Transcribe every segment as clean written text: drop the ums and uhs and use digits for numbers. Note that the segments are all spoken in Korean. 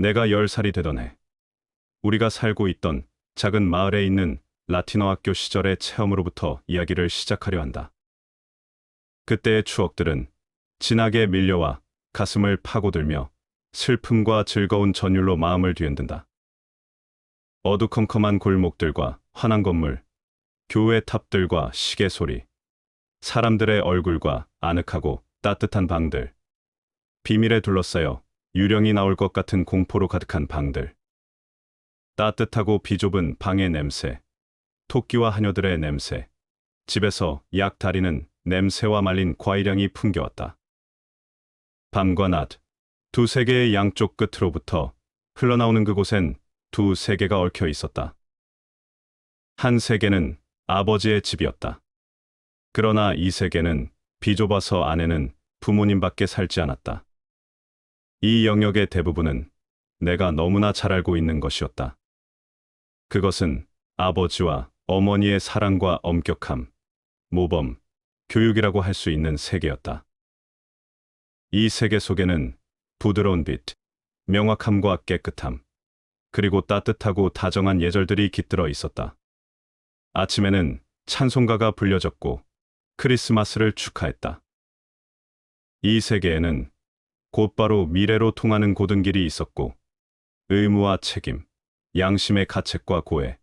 내가 10살이 되던 해, 우리가 살고 있던 작은 마을에 있는 라틴어 학교 시절의 체험으로부터 이야기를 시작하려 한다. 그때의 추억들은 진하게 밀려와 가슴을 파고들며 슬픔과 즐거운 전율로 마음을 뒤흔든다. 어두컴컴한 골목들과 환한 건물, 교회 탑들과 시계 소리, 사람들의 얼굴과 아늑하고 따뜻한 방들, 비밀에 둘러싸여 유령이 나올 것 같은 공포로 가득한 방들, 따뜻하고 비좁은 방의 냄새, 토끼와 하녀들의 냄새, 집에서 약 다리는 냄새와 말린 과일향이 풍겨왔다. 밤과 낮, 두 세계의 양쪽 끝으로부터 흘러나오는 그곳엔 두 세계가 얽혀 있었다. 한 세계는 아버지의 집이었다. 그러나 이 세계는 비좁아서 안에는 부모님밖에 살지 않았다. 이 영역의 대부분은 내가 너무나 잘 알고 있는 것이었다. 그것은 아버지와 어머니의 사랑과 엄격함, 모범, 교육이라고 할 수 있는 세계였다. 이 세계 속에는 부드러운 빛, 명확함과 깨끗함, 그리고 따뜻하고 다정한 예절들이 깃들어 있었다. 아침에는 찬송가가 불려졌고 크리스마스를 축하했다. 이 세계에는 곧바로 미래로 통하는 고등길이 있었고 의무와 책임, 양심의 가책과 고해,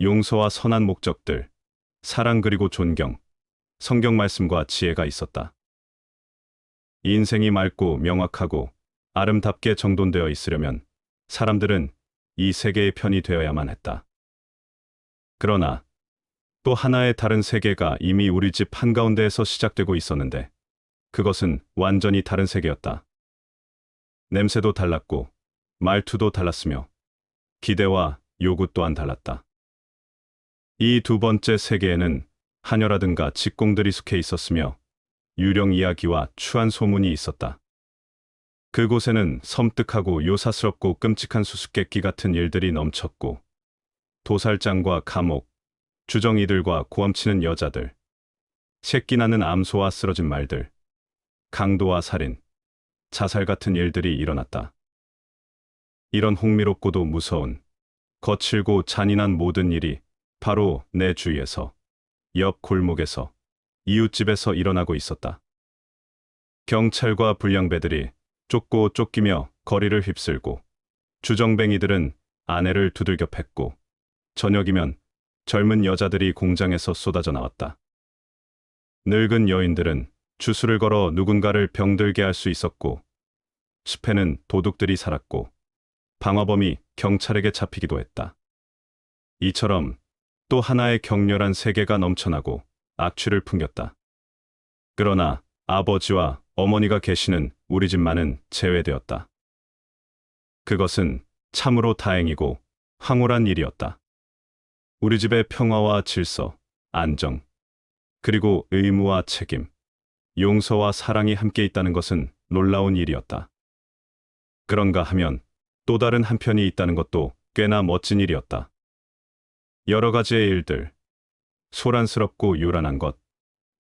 용서와 선한 목적들, 사랑 그리고 존경, 성경 말씀과 지혜가 있었다. 인생이 맑고 명확하고 아름답게 정돈되어 있으려면 사람들은 이 세계의 편이 되어야만 했다. 그러나 또 하나의 다른 세계가 이미 우리 집 한가운데에서 시작되고 있었는데 그것은 완전히 다른 세계였다. 냄새도 달랐고 말투도 달랐으며 기대와 요구 또한 달랐다. 이 두 번째 세계에는 하녀라든가 직공들이 숙해 있었으며 유령 이야기와 추한 소문이 있었다. 그곳에는 섬뜩하고 요사스럽고 끔찍한 수수께끼 같은 일들이 넘쳤고 도살장과 감옥, 주정이들과 고함치는 여자들, 새끼 나는 암소와 쓰러진 말들, 강도와 살인, 자살 같은 일들이 일어났다. 이런 흥미롭고도 무서운, 거칠고 잔인한 모든 일이 바로 내 주위에서, 옆 골목에서, 이웃집에서 일어나고 있었다. 경찰과 불량배들이 쫓고 쫓기며 거리를 휩쓸고 주정뱅이들은 아내를 두들겨 팼고 저녁이면 젊은 여자들이 공장에서 쏟아져 나왔다. 늙은 여인들은 주술을 걸어 누군가를 병들게 할 수 있었고 숲에는 도둑들이 살았고 방화범이 경찰에게 잡히기도 했다. 이처럼 또 하나의 격렬한 세계가 넘쳐나고 악취를 풍겼다. 그러나 아버지와 어머니가 계시는 우리 집만은 제외되었다. 그것은 참으로 다행이고 황홀한 일이었다. 우리 집의 평화와 질서, 안정, 그리고 의무와 책임, 용서와 사랑이 함께 있다는 것은 놀라운 일이었다. 그런가 하면 또 다른 한편이 있다는 것도 꽤나 멋진 일이었다. 여러 가지의 일들, 소란스럽고 요란한 것,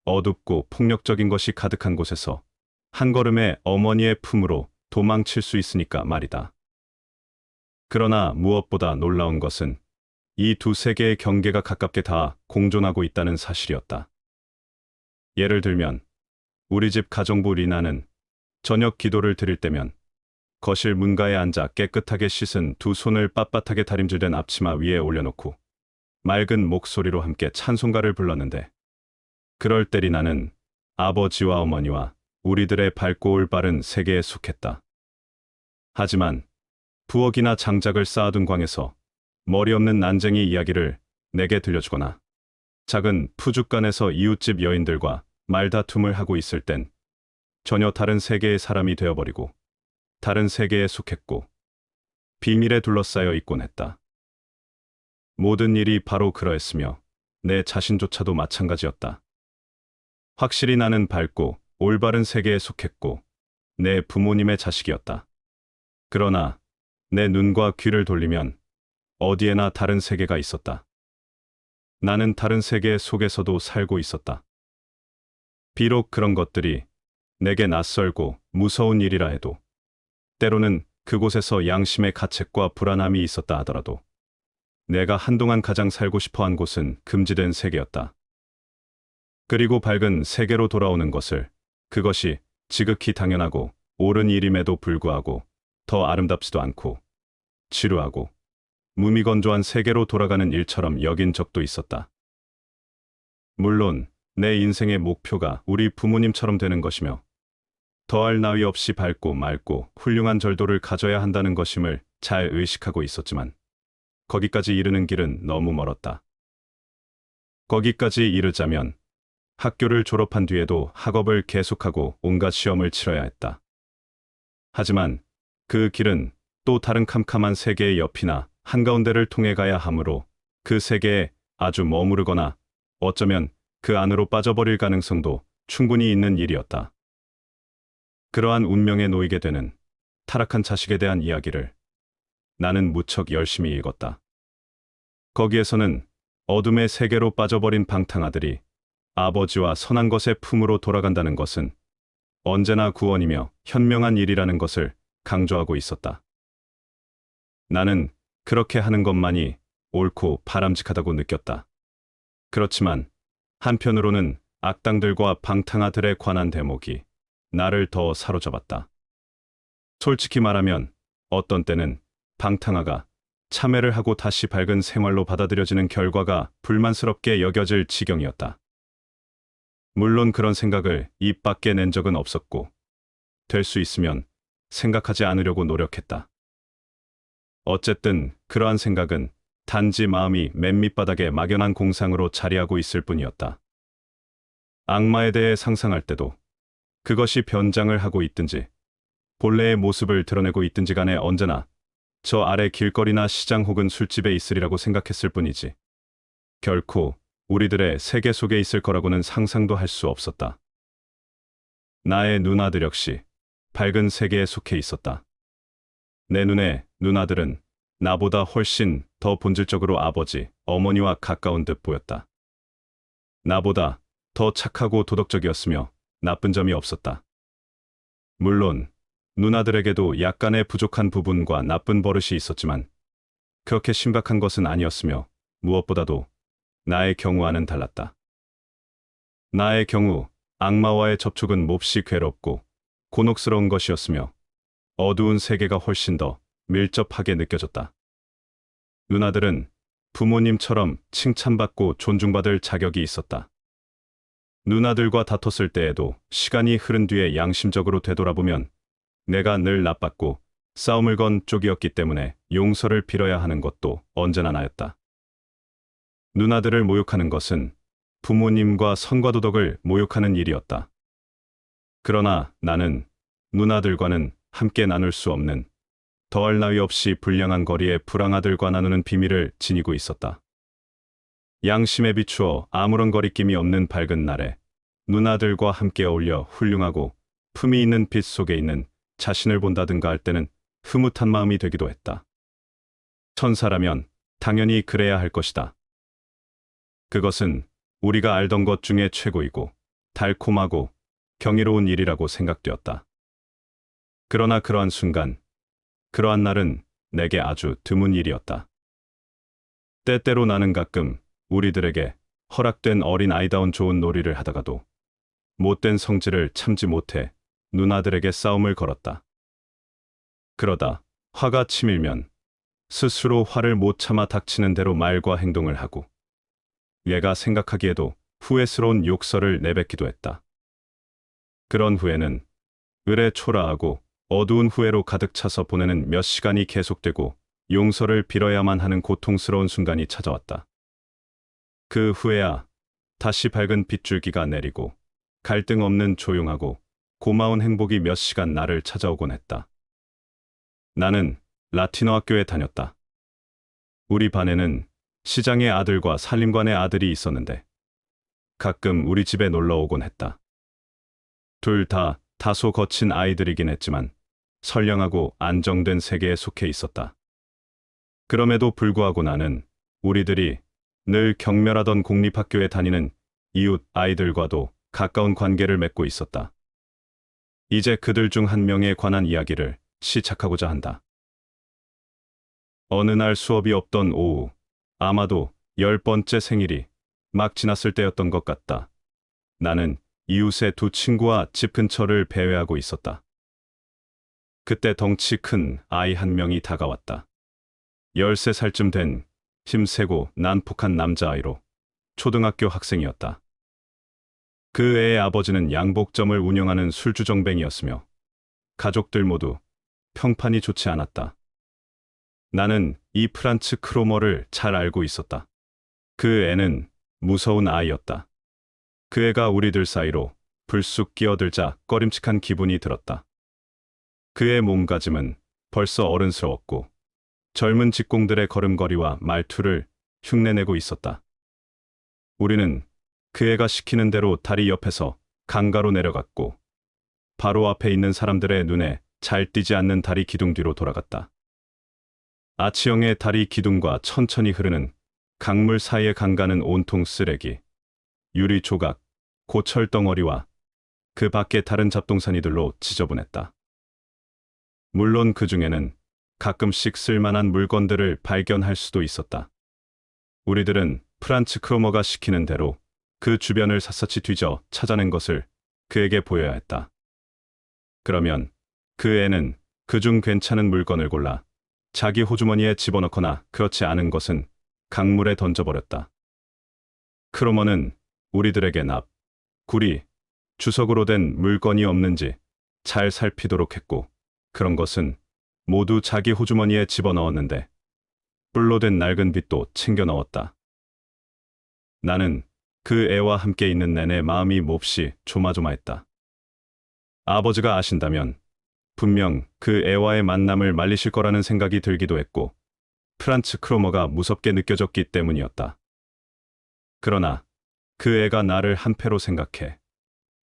어둡고 폭력적인 것이 가득한 곳에서 한 걸음에 어머니의 품으로 도망칠 수 있으니까 말이다. 그러나 무엇보다 놀라운 것은 이 두 세계의 경계가 가깝게 다 공존하고 있다는 사실이었다. 예를 들면 우리 집 가정부 리나는 저녁 기도를 드릴 때면 거실 문가에 앉아 깨끗하게 씻은 두 손을 빳빳하게 다림질된 앞치마 위에 올려놓고 맑은 목소리로 함께 찬송가를 불렀는데 그럴 때 리나는 아버지와 어머니와 우리들의 밝고 올바른 세계에 속했다. 하지만 부엌이나 장작을 쌓아둔 광에서 머리 없는 난쟁이 이야기를 내게 들려주거나 작은 푸죽간에서 이웃집 여인들과 말다툼을 하고 있을 땐 전혀 다른 세계의 사람이 되어버리고 다른 세계에 속했고 비밀에 둘러싸여 있곤 했다. 모든 일이 바로 그러했으며 내 자신조차도 마찬가지였다. 확실히 나는 밝고 올바른 세계에 속했고 내 부모님의 자식이었다. 그러나 내 눈과 귀를 돌리면 어디에나 다른 세계가 있었다. 나는 다른 세계 속에서도 살고 있었다. 비록 그런 것들이 내게 낯설고 무서운 일이라 해도 때로는 그곳에서 양심의 가책과 불안함이 있었다 하더라도 내가 한동안 가장 살고 싶어 한 곳은 금지된 세계였다. 그리고 밝은 세계로 돌아오는 것을, 그것이 지극히 당연하고 옳은 일임에도 불구하고 더 아름답지도 않고 지루하고 무미건조한 세계로 돌아가는 일처럼 여긴 적도 있었다. 물론 내 인생의 목표가 우리 부모님처럼 되는 것이며 더할 나위 없이 밝고 맑고 훌륭한 절도를 가져야 한다는 것임을 잘 의식하고 있었지만 거기까지 이르는 길은 너무 멀었다. 거기까지 이르자면 학교를 졸업한 뒤에도 학업을 계속하고 온갖 시험을 치러야 했다. 하지만 그 길은 또 다른 캄캄한 세계의 옆이나 한가운데를 통해 가야 하므로 그 세계에 아주 머무르거나 어쩌면 그 안으로 빠져버릴 가능성도 충분히 있는 일이었다. 그러한 운명에 놓이게 되는 타락한 자식에 대한 이야기를 나는 무척 열심히 읽었다. 거기에서는 어둠의 세계로 빠져버린 방탕아들이 아버지와 선한 것의 품으로 돌아간다는 것은 언제나 구원이며 현명한 일이라는 것을 강조하고 있었다. 나는 그렇게 하는 것만이 옳고 바람직하다고 느꼈다. 그렇지만 한편으로는 악당들과 방탕아들에 관한 대목이 나를 더 사로잡았다. 솔직히 말하면 어떤 때는 방탕아가 참회를 하고 다시 밝은 생활로 받아들여지는 결과가 불만스럽게 여겨질 지경이었다. 물론 그런 생각을 입 밖에 낸 적은 없었고 될 수 있으면 생각하지 않으려고 노력했다. 어쨌든 그러한 생각은 단지 마음이 맨 밑바닥에 막연한 공상으로 자리하고 있을 뿐이었다. 악마에 대해 상상할 때도 그것이 변장을 하고 있든지 본래의 모습을 드러내고 있든지 간에 언제나 저 아래 길거리나 시장 혹은 술집에 있으리라고 생각했을 뿐이지 결코 우리들의 세계 속에 있을 거라고는 상상도 할 수 없었다. 나의 누나들 역시 밝은 세계에 속해 있었다. 내 눈에 누나들은 나보다 훨씬 더 본질적으로 아버지, 어머니와 가까운 듯 보였다. 나보다 더 착하고 도덕적이었으며 나쁜 점이 없었다. 물론 누나들에게도 약간의 부족한 부분과 나쁜 버릇이 있었지만 그렇게 심각한 것은 아니었으며 무엇보다도 나의 경우와는 달랐다. 나의 경우 악마와의 접촉은 몹시 괴롭고 곤혹스러운 것이었으며 어두운 세계가 훨씬 더 밀접하게 느껴졌다. 누나들은 부모님처럼 칭찬받고 존중받을 자격이 있었다. 누나들과 다퉜을 때에도 시간이 흐른 뒤에 양심적으로 되돌아보면 내가 늘 나빴고 싸움을 건 쪽이었기 때문에 용서를 빌어야 하는 것도 언제나 나였다. 누나들을 모욕하는 것은 부모님과 선과 도덕을 모욕하는 일이었다. 그러나 나는 누나들과는 함께 나눌 수 없는 더할 나위 없이 불량한 거리의 불황아들과 나누는 비밀을 지니고 있었다. 양심에 비추어 아무런 거리낌이 없는 밝은 날에 누나들과 함께 어울려 훌륭하고 품위 있는 빛 속에 있는 자신을 본다든가 할 때는 흐뭇한 마음이 되기도 했다. 천사라면 당연히 그래야 할 것이다. 그것은 우리가 알던 것 중에 최고이고 달콤하고 경이로운 일이라고 생각되었다. 그러나 그러한 순간, 그러한 날은 내게 아주 드문 일이었다. 때때로 나는 가끔 우리들에게 허락된 어린 아이다운 좋은 놀이를 하다가도 못된 성질을 참지 못해 누나들에게 싸움을 걸었다. 그러다 화가 치밀면 스스로 화를 못 참아 닥치는 대로 말과 행동을 하고 얘가 생각하기에도 후회스러운 욕설을 내뱉기도 했다. 그런 후에는 을에 초라하고 어두운 후회로 가득 차서 보내는 몇 시간이 계속되고 용서를 빌어야만 하는 고통스러운 순간이 찾아왔다. 그 후에야 다시 밝은 빗줄기가 내리고 갈등 없는 조용하고 고마운 행복이 몇 시간 나를 찾아오곤 했다. 나는 라틴어 학교에 다녔다. 우리 반에는 시장의 아들과 살림관의 아들이 있었는데 가끔 우리 집에 놀러 오곤 했다. 둘 다 다소 거친 아이들이긴 했지만 선량하고 안정된 세계에 속해 있었다. 그럼에도 불구하고 나는 우리들이 늘 경멸하던 공립학교에 다니는 이웃 아이들과도 가까운 관계를 맺고 있었다. 이제 그들 중 한 명에 관한 이야기를 시작하고자 한다. 어느 날 수업이 없던 오후, 아마도 10번째 생일이 막 지났을 때였던 것 같다. 나는 이웃의 두 친구와 집 근처를 배회하고 있었다. 그때 덩치 큰 아이 한 명이 다가왔다. 13살쯤 된 힘세고 난폭한 남자아이로 초등학교 학생이었다. 그 애의 아버지는 양복점을 운영하는 술주정뱅이였으며 가족들 모두 평판이 좋지 않았다. 나는 이 프란츠 크로머를 잘 알고 있었다. 그 애는 무서운 아이였다. 그 애가 우리들 사이로 불쑥 끼어들자 꺼림칙한 기분이 들었다. 그의 몸가짐은 벌써 어른스러웠고 젊은 직공들의 걸음걸이와 말투를 흉내내고 있었다. 우리는 그 애가 시키는 대로 다리 옆에서 강가로 내려갔고 바로 앞에 있는 사람들의 눈에 잘 띄지 않는 다리 기둥 뒤로 돌아갔다. 아치형의 다리 기둥과 천천히 흐르는 강물 사이에 강가는 온통 쓰레기, 유리 조각, 고철 덩어리와 그 밖에 다른 잡동사니들로 지저분했다. 물론 그 중에는 가끔씩 쓸만한 물건들을 발견할 수도 있었다. 우리들은 프란츠 크로머가 시키는 대로 그 주변을 샅샅이 뒤져 찾아낸 것을 그에게 보여야 했다. 그러면 그 애는 그중 괜찮은 물건을 골라 자기 호주머니에 집어넣거나 그렇지 않은 것은 강물에 던져버렸다. 크로머는 우리들에게 납, 구리, 주석으로 된 물건이 없는지 잘 살피도록 했고 그런 것은 모두 자기 호주머니에 집어넣었는데 뿔로 된 낡은 빗도 챙겨 넣었다. 나는 그 애와 함께 있는 내내 마음이 몹시 조마조마했다. 아버지가 아신다면 분명 그 애와의 만남을 말리실 거라는 생각이 들기도 했고 프란츠 크로머가 무섭게 느껴졌기 때문이었다. 그러나 그 애가 나를 한패로 생각해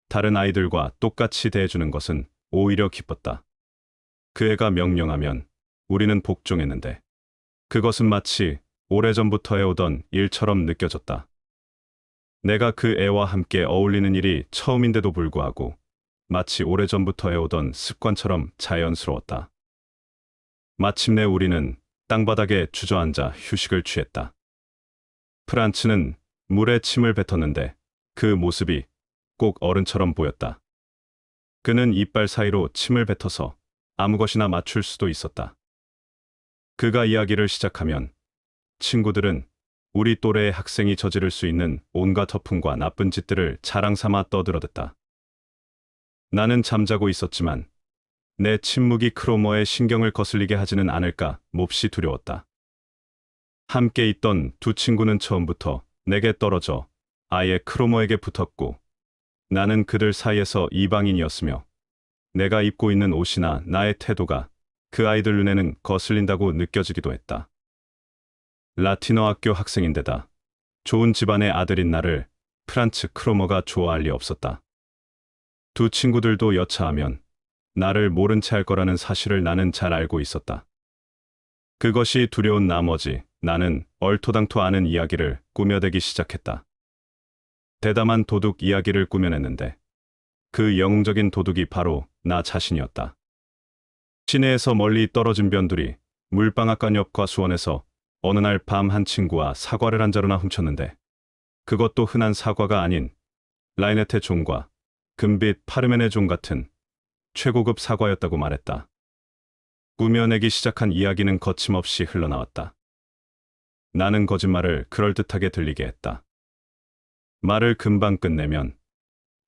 다른 아이들과 똑같이 대해주는 것은 오히려 기뻤다. 그 애가 명령하면 우리는 복종했는데 그것은 마치 오래전부터 해오던 일처럼 느껴졌다. 내가 그 애와 함께 어울리는 일이 처음인데도 불구하고 마치 오래전부터 해오던 습관처럼 자연스러웠다. 마침내 우리는 땅바닥에 주저앉아 휴식을 취했다. 프란츠는 물에 침을 뱉었는데 그 모습이 꼭 어른처럼 보였다. 그는 이빨 사이로 침을 뱉어서 아무 것이나 맞출 수도 있었다. 그가 이야기를 시작하면 친구들은 우리 또래의 학생이 저지를 수 있는 온갖 허풍과 나쁜 짓들을 자랑 삼아 떠들어댔다. 나는 잠자고 있었지만 내 침묵이 크로머의 신경을 거슬리게 하지는 않을까 몹시 두려웠다. 함께 있던 두 친구는 처음부터 내게 떨어져 아예 크로머에게 붙었고 나는 그들 사이에서 이방인이었으며 내가 입고 있는 옷이나 나의 태도가 그 아이들 눈에는 거슬린다고 느껴지기도 했다. 라틴어 학교 학생인데다 좋은 집안의 아들인 나를 프란츠 크로머가 좋아할 리 없었다. 두 친구들도 여차하면 나를 모른 채 할 거라는 사실을 나는 잘 알고 있었다. 그것이 두려운 나머지 나는 얼토당토 않은 이야기를 꾸며대기 시작했다. 대담한 도둑 이야기를 꾸며냈는데 그 영웅적인 도둑이 바로 나 자신이었다. 시내에서 멀리 떨어진 변두리 물방앗간 옆 과수원에서 어느 날 밤 한 친구와 사과를 한 자루나 훔쳤는데 그것도 흔한 사과가 아닌 라이네테 종과 금빛 파르메네 종 같은 최고급 사과였다고 말했다. 꾸며내기 시작한 이야기는 거침없이 흘러나왔다. 나는 거짓말을 그럴듯하게 들리게 했다. 말을 금방 끝내면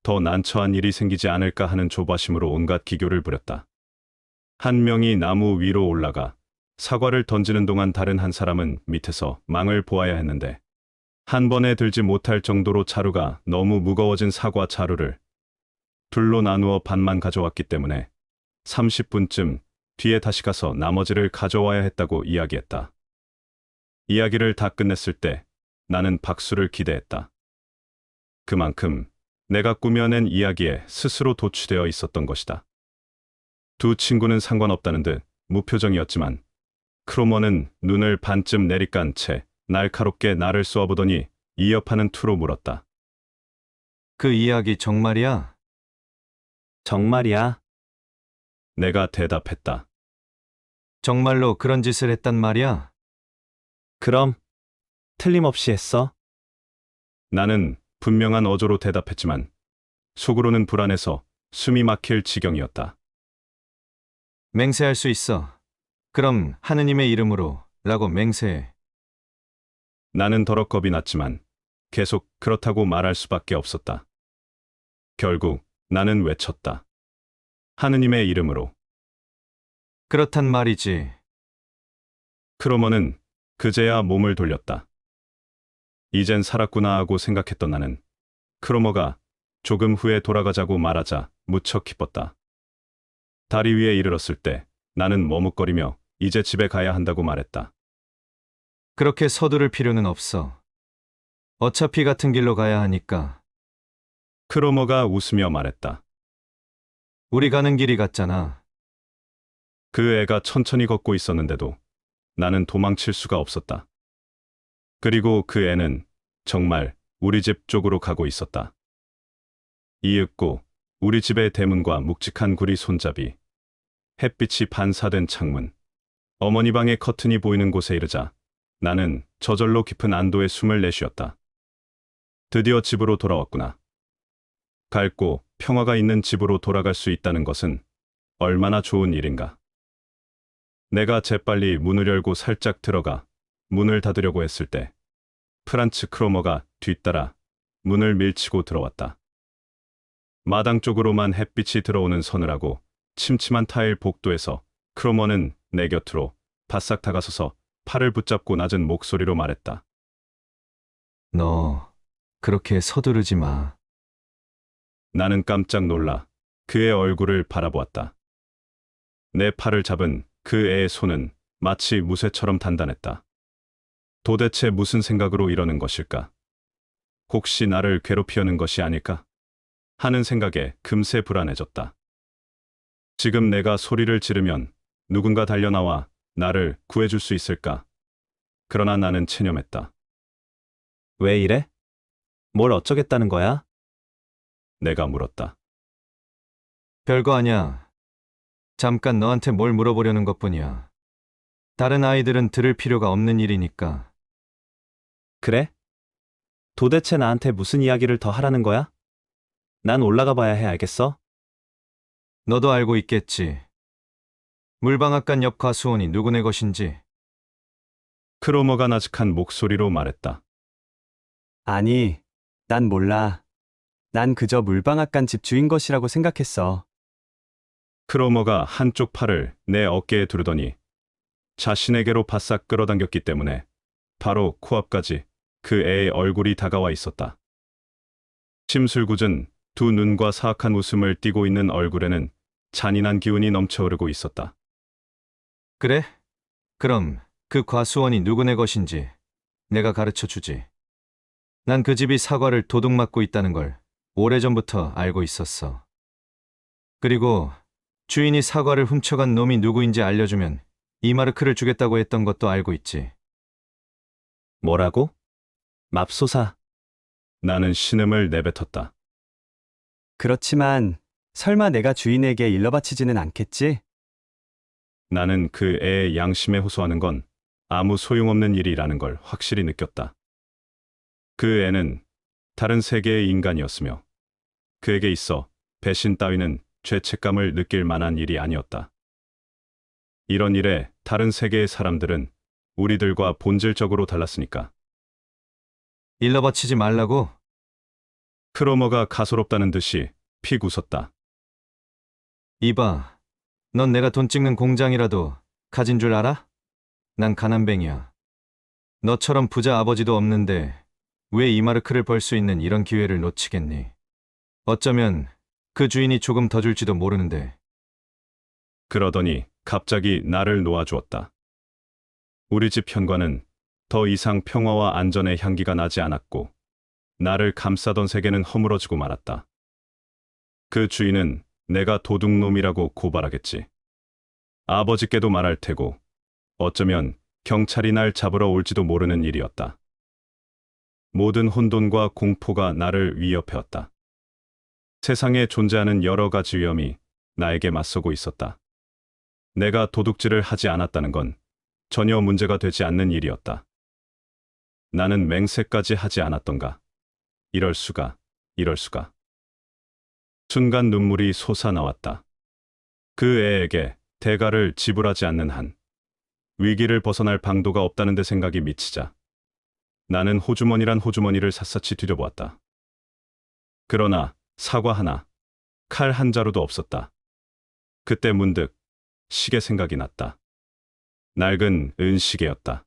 더 난처한 일이 생기지 않을까 하는 조바심으로 온갖 기교를 부렸다. 한 명이 나무 위로 올라가 사과를 던지는 동안 다른 한 사람은 밑에서 망을 보아야 했는데 한 번에 들지 못할 정도로 자루가 너무 무거워진 사과 자루를 둘로 나누어 반만 가져왔기 때문에 30분쯤 뒤에 다시 가서 나머지를 가져와야 했다고 이야기했다. 이야기를 다 끝냈을 때 나는 박수를 기대했다. 그만큼 내가 꾸며낸 이야기에 스스로 도취되어 있었던 것이다. 두 친구는 상관없다는 듯 무표정이었지만 크로머는 눈을 반쯤 내리깐 채 날카롭게 나를 쏘아보더니 이어파는 투로 물었다. 그 이야기 정말이야? 정말이야? 내가 대답했다. 정말로 그런 짓을 했단 말이야? 그럼 틀림없이 했어? 나는 분명한 어조로 대답했지만 속으로는 불안해서 숨이 막힐 지경이었다. 맹세할 수 있어. 그럼 하느님의 이름으로 라고 맹세해. 나는 더러 겁이 났지만 계속 그렇다고 말할 수밖에 없었다. 결국 나는 외쳤다. 하느님의 이름으로. 그렇단 말이지. 크로머는 그제야 몸을 돌렸다. 이젠 살았구나 하고 생각했던 나는 크로머가 조금 후에 돌아가자고 말하자 무척 기뻤다. 다리 위에 이르렀을 때 나는 머뭇거리며 이제 집에 가야 한다고 말했다. 그렇게 서두를 필요는 없어. 어차피 같은 길로 가야 하니까. 크로머가 웃으며 말했다. 우리 가는 길이 같잖아. 그 애가 천천히 걷고 있었는데도 나는 도망칠 수가 없었다. 그리고 그 애는 정말 우리 집 쪽으로 가고 있었다. 이윽고 우리 집의 대문과 묵직한 구리 손잡이, 햇빛이 반사된 창문, 어머니 방의 커튼이 보이는 곳에 이르자 나는 저절로 깊은 안도의 숨을 내쉬었다. 드디어 집으로 돌아왔구나. 밝고 평화가 있는 집으로 돌아갈 수 있다는 것은 얼마나 좋은 일인가. 내가 재빨리 문을 열고 살짝 들어가 문을 닫으려고 했을 때 프란츠 크로머가 뒤따라 문을 밀치고 들어왔다. 마당 쪽으로만 햇빛이 들어오는 서늘하고 침침한 타일 복도에서 크로머는 내 곁으로 바싹 다가서서 팔을 붙잡고 낮은 목소리로 말했다. 너 그렇게 서두르지 마. 나는 깜짝 놀라 그의 얼굴을 바라보았다. 내 팔을 잡은 그 애의 손은 마치 무쇠처럼 단단했다. 도대체 무슨 생각으로 이러는 것일까? 혹시 나를 괴롭히려는 것이 아닐까? 하는 생각에 금세 불안해졌다. 지금 내가 소리를 지르면 누군가 달려나와 나를 구해줄 수 있을까? 그러나 나는 체념했다. 왜 이래? 뭘 어쩌겠다는 거야? 내가 물었다. 별거 아니야. 잠깐 너한테 뭘 물어보려는 것뿐이야. 다른 아이들은 들을 필요가 없는 일이니까. 그래? 도대체 나한테 무슨 이야기를 더 하라는 거야? 난 올라가 봐야 해, 알겠어? 너도 알고 있겠지. 물방앗간 옆 과수원이 누구네 것인지. 크로머가 나직한 목소리로 말했다. 아니, 난 몰라. 난 그저 물방앗간 집 주인 것이라고 생각했어. 크로머가 한쪽 팔을 내 어깨에 두르더니 자신에게로 바싹 끌어당겼기 때문에 바로 코앞까지 그 애의 얼굴이 다가와 있었다. 심술궂은 두 눈과 사악한 웃음을 띠고 있는 얼굴에는 잔인한 기운이 넘쳐흐르고 있었다. 그래? 그럼 그 과수원이 누구네 것인지 내가 가르쳐 주지. 난 그 집이 사과를 도둑맞고 있다는 걸 오래전부터 알고 있었어. 그리고 주인이 사과를 훔쳐간 놈이 누구인지 알려주면 이마르크를 주겠다고 했던 것도 알고 있지. 뭐라고? 맙소사. 나는 신음을 내뱉었다. 그렇지만 설마 내가 주인에게 일러바치지는 않겠지? 나는 그 애의 양심에 호소하는 건 아무 소용없는 일이라는 걸 확실히 느꼈다. 그 애는 다른 세계의 인간이었으며 그에게 있어 배신 따위는 죄책감을 느낄 만한 일이 아니었다. 이런 일에 다른 세계의 사람들은 우리들과 본질적으로 달랐으니까. 일러바치지 말라고? 크로머가 가소롭다는 듯이 픽 웃었다. 이봐, 넌 내가 돈 찍는 공장이라도 가진 줄 알아? 난 가난뱅이야. 너처럼 부자 아버지도 없는데 왜 이마르크를 벌 수 있는 이런 기회를 놓치겠니? 어쩌면 그 주인이 조금 더 줄지도 모르는데. 그러더니 갑자기 나를 놓아주었다. 우리 집 현관은 더 이상 평화와 안전의 향기가 나지 않았고 나를 감싸던 세계는 허물어지고 말았다. 그 주인은 내가 도둑놈이라고 고발하겠지. 아버지께도 말할 테고 어쩌면 경찰이 날 잡으러 올지도 모르는 일이었다. 모든 혼돈과 공포가 나를 위협해왔다. 세상에 존재하는 여러 가지 위험이 나에게 맞서고 있었다. 내가 도둑질을 하지 않았다는 건 전혀 문제가 되지 않는 일이었다. 나는 맹세까지 하지 않았던가. 이럴 수가, 이럴 수가. 순간 눈물이 솟아나왔다. 그 애에게 대가를 지불하지 않는 한 위기를 벗어날 방도가 없다는 데 생각이 미치자 나는 호주머니란 호주머니를 샅샅이 뒤져보았다. 그러나 사과 하나, 칼 한 자루도 없었다. 그때 문득 시계 생각이 났다. 낡은 은시계였다.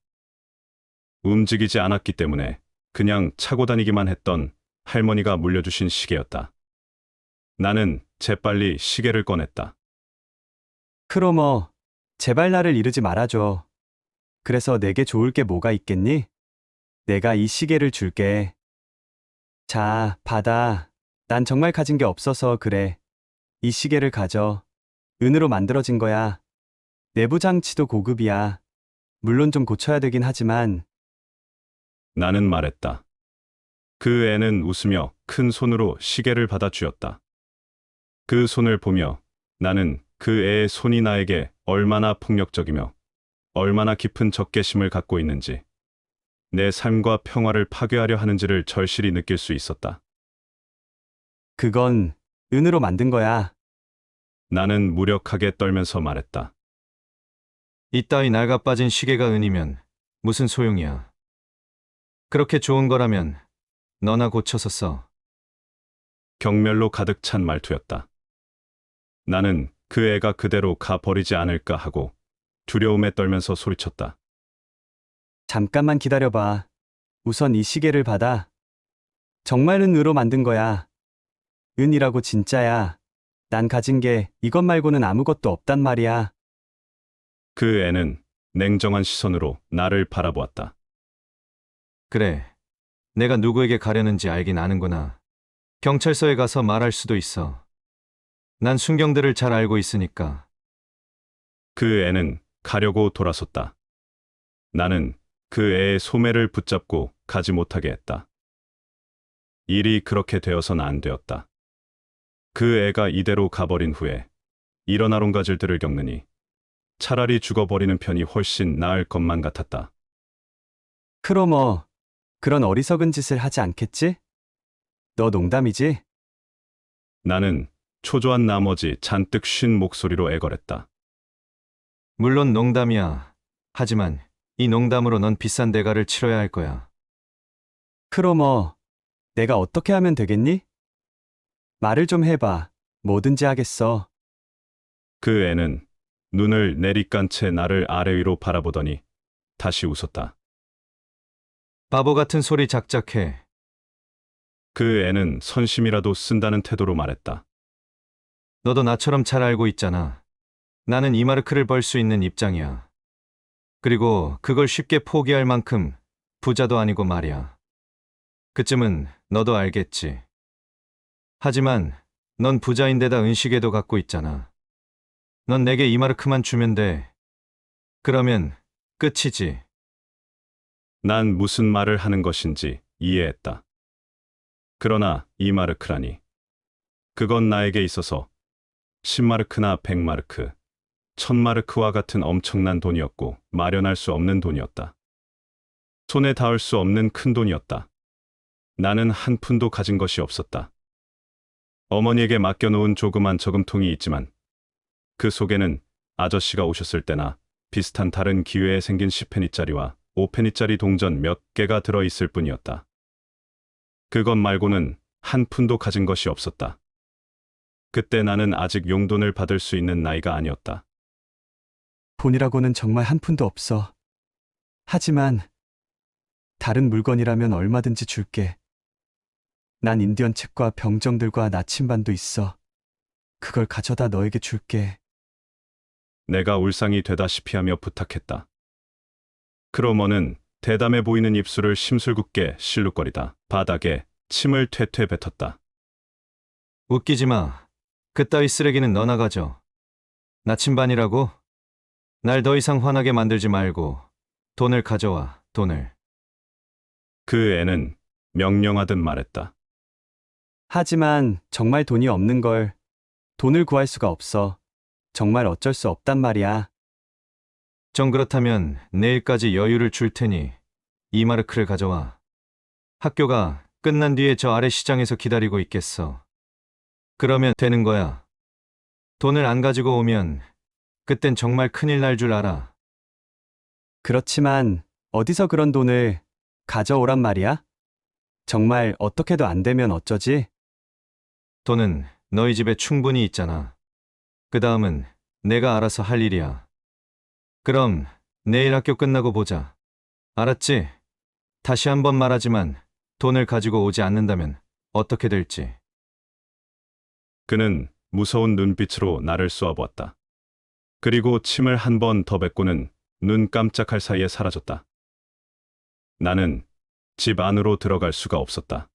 움직이지 않았기 때문에 그냥 차고 다니기만 했던 할머니가 물려주신 시계였다. 나는 재빨리 시계를 꺼냈다. 크로머, 제발 나를 이르지 말아줘. 그래서 내게 좋을 게 뭐가 있겠니? 내가 이 시계를 줄게. 자, 받아. 난 정말 가진 게 없어서 그래. 이 시계를 가져. 은으로 만들어진 거야. 내부 장치도 고급이야. 물론 좀 고쳐야 되긴 하지만 나는 말했다. 그 애는 웃으며 큰 손으로 시계를 받아 쥐었다. 그 손을 보며 나는 그 애의 손이 나에게 얼마나 폭력적이며 얼마나 깊은 적개심을 갖고 있는지, 내 삶과 평화를 파괴하려 하는지를 절실히 느낄 수 있었다. 그건 은으로 만든 거야. 나는 무력하게 떨면서 말했다. 이따위 낡아 빠진 시계가 은이면 무슨 소용이야. 그렇게 좋은 거라면 너나 고쳐서 써. 경멸로 가득 찬 말투였다. 나는 그 애가 그대로 가버리지 않을까 하고 두려움에 떨면서 소리쳤다. 잠깐만 기다려봐. 우선 이 시계를 받아. 정말 은으로 만든 거야. 은이라고 진짜야. 난 가진 게 이것 말고는 아무것도 없단 말이야. 그 애는 냉정한 시선으로 나를 바라보았다. 그래, 내가 누구에게 가려는지 알긴 아는구나. 경찰서에 가서 말할 수도 있어. 난 순경들을 잘 알고 있으니까. 그 애는 가려고 돌아섰다. 나는 그 애의 소매를 붙잡고 가지 못하게 했다. 일이 그렇게 되어선 안 되었다. 그 애가 이대로 가버린 후에 이런 아롱가질들을 겪느니 차라리 죽어버리는 편이 훨씬 나을 것만 같았다. 크로머, 그런 어리석은 짓을 하지 않겠지? 너 농담이지? 나는 초조한 나머지 잔뜩 쉰 목소리로 애걸했다. 물론 농담이야. 하지만 이 농담으로 넌 비싼 대가를 치러야 할 거야. 크로머, 내가 어떻게 하면 되겠니? 말을 좀 해봐. 뭐든지 하겠어. 그 애는 눈을 내리깐 채 나를 아래 위로 바라보더니 다시 웃었다. 바보 같은 소리 작작해. 그 애는 선심이라도 쓴다는 태도로 말했다. 너도 나처럼 잘 알고 있잖아. 나는 이마르크를 벌 수 있는 입장이야. 그리고 그걸 쉽게 포기할 만큼 부자도 아니고 말이야. 그쯤은 너도 알겠지. 하지만 넌 부자인데다 은시계도 갖고 있잖아. 넌 내게 이마르크만 주면 돼. 그러면 끝이지. 난 무슨 말을 하는 것인지 이해했다. 그러나 이마르크라니. 그건 나에게 있어서 10마르크나 100마르크, 1000마르크와 같은 엄청난 돈이었고 마련할 수 없는 돈이었다. 손에 닿을 수 없는 큰 돈이었다. 나는 한 푼도 가진 것이 없었다. 어머니에게 맡겨놓은 조그만 저금통이 있지만 그 속에는 아저씨가 오셨을 때나 비슷한 다른 기회에 생긴 10페니짜리와 5페니짜리 동전 몇 개가 들어있을 뿐이었다. 그것 말고는 한 푼도 가진 것이 없었다. 그때 나는 아직 용돈을 받을 수 있는 나이가 아니었다. 돈이라고는 정말 한 푼도 없어. 하지만 다른 물건이라면 얼마든지 줄게. 난 인디언 책과 병정들과 나침반도 있어. 그걸 가져다 너에게 줄게. 내가 울상이 되다시피 하며 부탁했다. 크로머는 대담해 보이는 입술을 심술궂게 실룩거리다 바닥에 침을 퇴퇴 뱉었다. 웃기지 마. 그따위 쓰레기는 너나 가져. 나침반이라고? 날 더 이상 화나게 만들지 말고 돈을 가져와, 돈을. 그 애는 명령하듯 말했다. 하지만 정말 돈이 없는 걸. 돈을 구할 수가 없어. 정말 어쩔 수 없단 말이야. 정 그렇다면 내일까지 여유를 줄 테니 이마르크를 가져와. 학교가 끝난 뒤에 저 아래 시장에서 기다리고 있겠어. 그러면 되는 거야. 돈을 안 가지고 오면 그땐 정말 큰일 날 줄 알아. 그렇지만 어디서 그런 돈을 가져오란 말이야? 정말 어떻게도 안 되면 어쩌지? 돈은 너희 집에 충분히 있잖아. 그 다음은 내가 알아서 할 일이야. 그럼 내일 학교 끝나고 보자. 알았지? 다시 한번 말하지만 돈을 가지고 오지 않는다면 어떻게 될지. 그는 무서운 눈빛으로 나를 쏘아보았다. 그리고 침을 한 번 더 뱉고는 눈 깜짝할 사이에 사라졌다. 나는 집 안으로 들어갈 수가 없었다.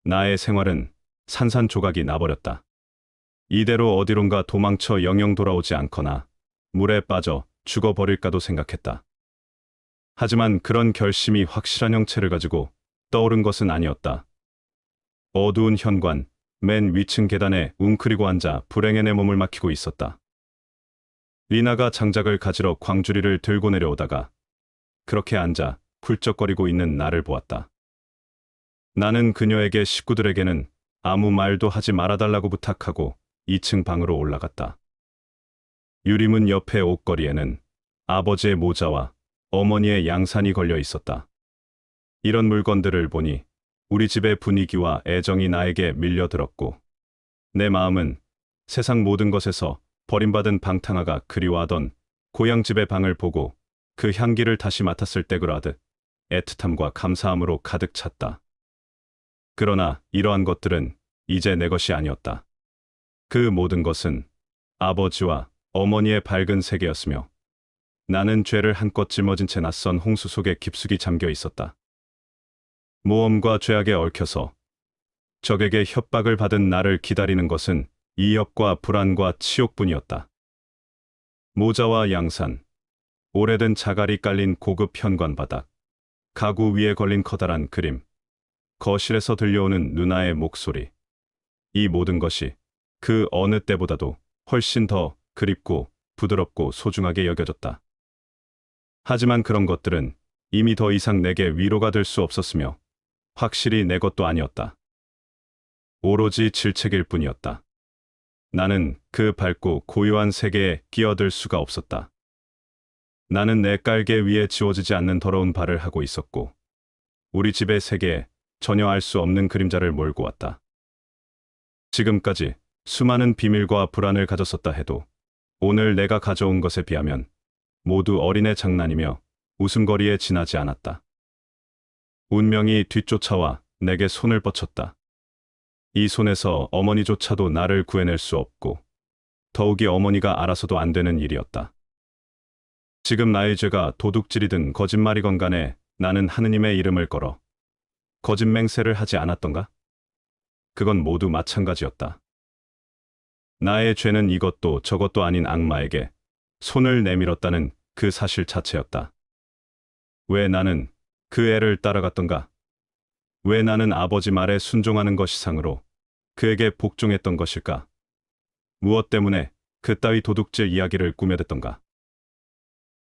나의 생활은 산산조각이 나버렸다. 이대로 어디론가 도망쳐 영영 돌아오지 않거나 물에 빠져 죽어버릴까도 생각했다. 하지만 그런 결심이 확실한 형체를 가지고 떠오른 것은 아니었다. 어두운 현관, 맨 위층 계단에 웅크리고 앉아 불행의 내 몸을 막히고 있었다. 리나가 장작을 가지러 광주리를 들고 내려오다가 그렇게 앉아 훌쩍거리고 있는 나를 보았다. 나는 그녀에게 식구들에게는 아무 말도 하지 말아달라고 부탁하고 2층 방으로 올라갔다. 유리문 옆에 옷걸이에는 아버지의 모자와 어머니의 양산이 걸려 있었다. 이런 물건들을 보니 우리 집의 분위기와 애정이 나에게 밀려들었고 내 마음은 세상 모든 것에서 버림받은 방탕아가 그리워하던 고향집의 방을 보고 그 향기를 다시 맡았을 때 그러하듯 애틋함과 감사함으로 가득 찼다. 그러나 이러한 것들은 이제 내 것이 아니었다. 그 모든 것은 아버지와 어머니의 밝은 세계였으며 나는 죄를 한껏 짊어진 채 낯선 홍수 속에 깊숙이 잠겨 있었다. 모험과 죄악에 얽혀서 적에게 협박을 받은 나를 기다리는 것은 이역과 불안과 치욕뿐이었다. 모자와 양산, 오래된 자갈이 깔린 고급 현관바닥, 가구 위에 걸린 커다란 그림, 거실에서 들려오는 누나의 목소리. 이 모든 것이 그 어느 때보다도 훨씬 더 그립고 부드럽고 소중하게 여겨졌다. 하지만 그런 것들은 이미 더 이상 내게 위로가 될 수 없었으며 확실히 내 것도 아니었다. 오로지 질책일 뿐이었다. 나는 그 밝고 고요한 세계에 끼어들 수가 없었다. 나는 내 깔개 위에 지워지지 않는 더러운 발을 하고 있었고 우리 집의 세계에 전혀 알 수 없는 그림자를 몰고 왔다. 지금까지 수많은 비밀과 불안을 가졌었다 해도 오늘 내가 가져온 것에 비하면 모두 어린애 장난이며 웃음거리에 지나지 않았다. 운명이 뒤쫓아와 내게 손을 뻗쳤다. 이 손에서 어머니조차도 나를 구해낼 수 없고 더욱이 어머니가 알아서도 안 되는 일이었다. 지금 나의 죄가 도둑질이든 거짓말이건 간에 나는 하느님의 이름을 걸어 거짓 맹세를 하지 않았던가? 그건 모두 마찬가지였다. 나의 죄는 이것도 저것도 아닌 악마에게 손을 내밀었다는 그 사실 자체였다. 왜 나는 그 애를 따라갔던가? 왜 나는 아버지 말에 순종하는 것 이상으로 그에게 복종했던 것일까? 무엇 때문에 그따위 도둑질 이야기를 꾸며댔던가?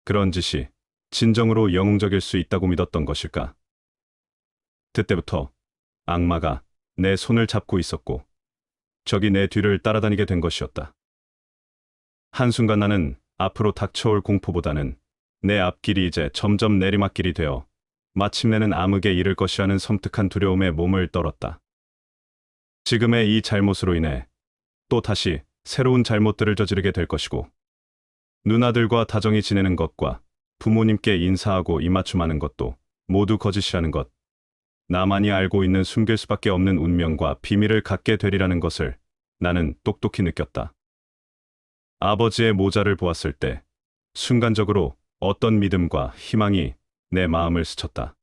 그런 짓이 진정으로 영웅적일 수 있다고 믿었던 것일까? 그때부터 악마가 내 손을 잡고 있었고 적이 내 뒤를 따라다니게 된 것이었다. 한순간 나는 앞으로 닥쳐올 공포보다는 내 앞길이 이제 점점 내리막길이 되어 마침내는 암흑에 이를 것이라는 섬뜩한 두려움에 몸을 떨었다. 지금의 이 잘못으로 인해 또 다시 새로운 잘못들을 저지르게 될 것이고 누나들과 다정히 지내는 것과 부모님께 인사하고 입맞춤하는 것도 모두 거짓이라는 것, 나만이 알고 있는 숨길 수밖에 없는 운명과 비밀을 갖게 되리라는 것을 나는 똑똑히 느꼈다. 아버지의 모자를 보았을 때 순간적으로 어떤 믿음과 희망이 내 마음을 스쳤다.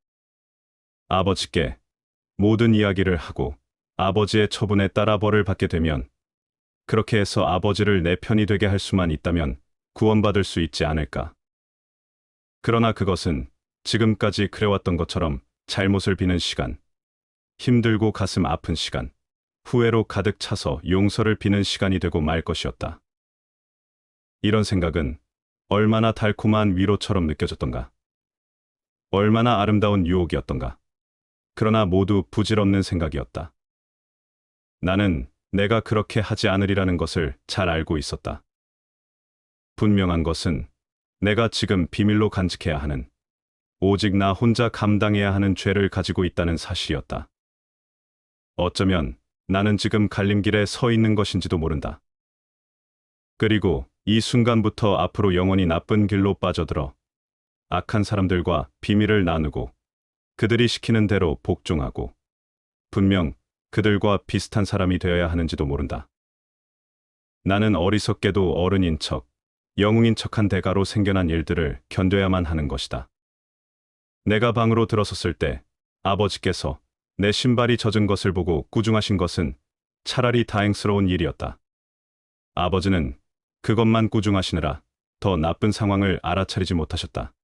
아버지께 모든 이야기를 하고 아버지의 처분에 따라 벌을 받게 되면 그렇게 해서 아버지를 내 편이 되게 할 수만 있다면 구원받을 수 있지 않을까. 그러나 그것은 지금까지 그래왔던 것처럼 잘못을 비는 시간, 힘들고 가슴 아픈 시간, 후회로 가득 차서 용서를 비는 시간이 되고 말 것이었다. 이런 생각은 얼마나 달콤한 위로처럼 느껴졌던가. 얼마나 아름다운 유혹이었던가. 그러나 모두 부질없는 생각이었다. 나는 내가 그렇게 하지 않으리라는 것을 잘 알고 있었다. 분명한 것은 내가 지금 비밀로 간직해야 하는, 오직 나 혼자 감당해야 하는 죄를 가지고 있다는 사실이었다. 어쩌면 나는 지금 갈림길에 서 있는 것인지도 모른다. 그리고 이 순간부터 앞으로 영원히 나쁜 길로 빠져들어 악한 사람들과 비밀을 나누고 그들이 시키는 대로 복종하고 분명 그들과 비슷한 사람이 되어야 하는지도 모른다. 나는 어리석게도 어른인 척, 영웅인 척한 대가로 생겨난 일들을 견뎌야만 하는 것이다. 내가 방으로 들어섰을 때 아버지께서 내 신발이 젖은 것을 보고 꾸중하신 것은 차라리 다행스러운 일이었다. 아버지는 그것만 꾸중하시느라 더 나쁜 상황을 알아차리지 못하셨다.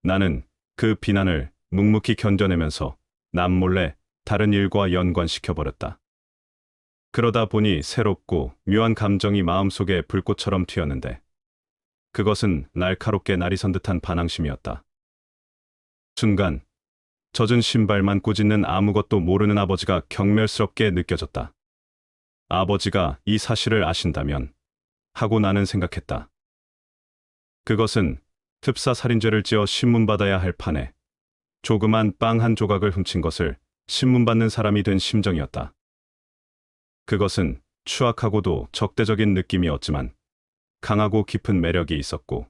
나는 그 비난을 묵묵히 견뎌내면서 남몰래 다른 일과 연관시켜버렸다. 그러다 보니 새롭고 묘한 감정이 마음속에 불꽃처럼 튀었는데 그것은 날카롭게 날이 선 듯한 반항심이었다. 순간 젖은 신발만 꾸짖는 아무것도 모르는 아버지가 경멸스럽게 느껴졌다. 아버지가 이 사실을 아신다면 하고 나는 생각했다. 그것은 흡사살인죄를 지어 신문받아야 할 판에 조그만 빵 한 조각을 훔친 것을 신문받는 사람이 된 심정이었다. 그것은 추악하고도 적대적인 느낌이었지만 강하고 깊은 매력이 있었고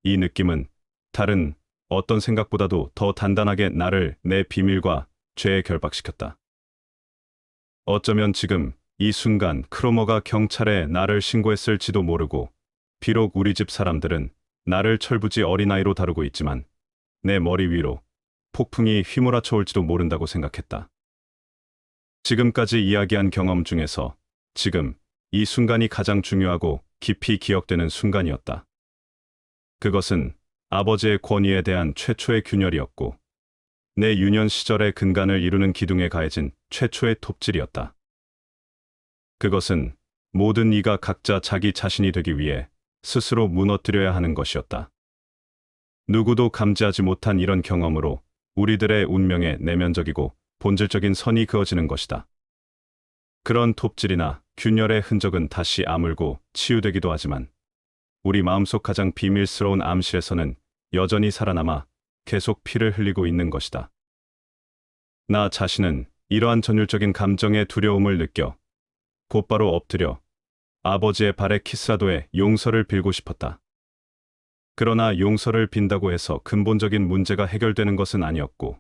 이 느낌은 다른 어떤 생각보다도 더 단단하게 나를 내 비밀과 죄에 결박시켰다. 어쩌면 지금 이 순간 크로머가 경찰에 나를 신고했을지도 모르고 비록 우리 집 사람들은 나를 철부지 어린아이로 다루고 있지만 내 머리 위로 폭풍이 휘몰아쳐 올지도 모른다고 생각했다. 지금까지 이야기한 경험 중에서 지금 이 순간이 가장 중요하고 깊이 기억되는 순간이었다. 그것은 아버지의 권위에 대한 최초의 균열이었고 내 유년 시절의 근간을 이루는 기둥에 가해진 최초의 톱질이었다. 그것은 모든 이가 각자 자기 자신이 되기 위해 스스로 무너뜨려야 하는 것이었다. 누구도 감지하지 못한 이런 경험으로 우리들의 운명에 내면적이고 본질적인 선이 그어지는 것이다. 그런 톱질이나 균열의 흔적은 다시 아물고 치유되기도 하지만 우리 마음속 가장 비밀스러운 암실에서는 여전히 살아남아 계속 피를 흘리고 있는 것이다. 나 자신은 이러한 전율적인 감정의 두려움을 느껴 곧바로 엎드려 아버지의 발에 키스라도 해 용서를 빌고 싶었다. 그러나 용서를 빈다고 해서 근본적인 문제가 해결되는 것은 아니었고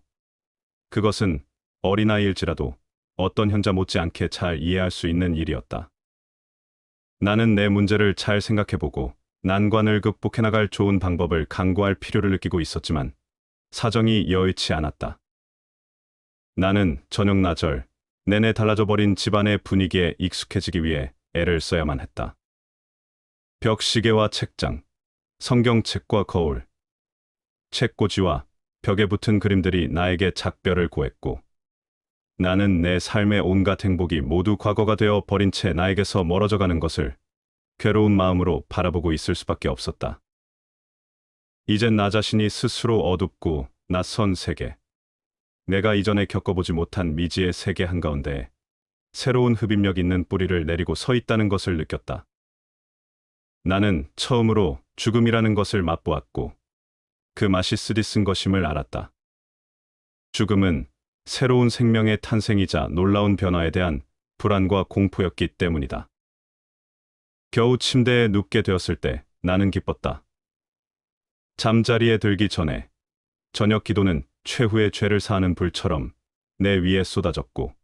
그것은 어린아이일지라도 어떤 현자 못지않게 잘 이해할 수 있는 일이었다. 나는 내 문제를 잘 생각해보고 난관을 극복해 나갈 좋은 방법을 강구할 필요를 느끼고 있었지만 사정이 여의치 않았다. 나는 저녁 나절 내내 달라져 버린 집안의 분위기에 익숙해지기 위해 애를 써야만 했다. 벽시계와 책장, 성경책과 거울, 책꽂이와 벽에 붙은 그림들이 나에게 작별을 고했고 나는 내 삶의 온갖 행복이 모두 과거가 되어 버린 채 나에게서 멀어져 가는 것을 괴로운 마음으로 바라보고 있을 수밖에 없었다. 이젠 나 자신이 스스로 어둡고 낯선 세계, 내가 이전에 겪어보지 못한 미지의 세계 한가운데 새로운 흡입력 있는 뿌리를 내리고 서 있다는 것을 느꼈다. 나는 처음으로 죽음이라는 것을 맛보았고 그 맛이 쓰디쓴 것임을 알았다. 죽음은 새로운 생명의 탄생이자 놀라운 변화에 대한 불안과 공포였기 때문이다. 겨우 침대에 눕게 되었을 때 나는 기뻤다. 잠자리에 들기 전에 저녁 기도는 최후의 죄를 사하는 불처럼 내 위에 쏟아졌고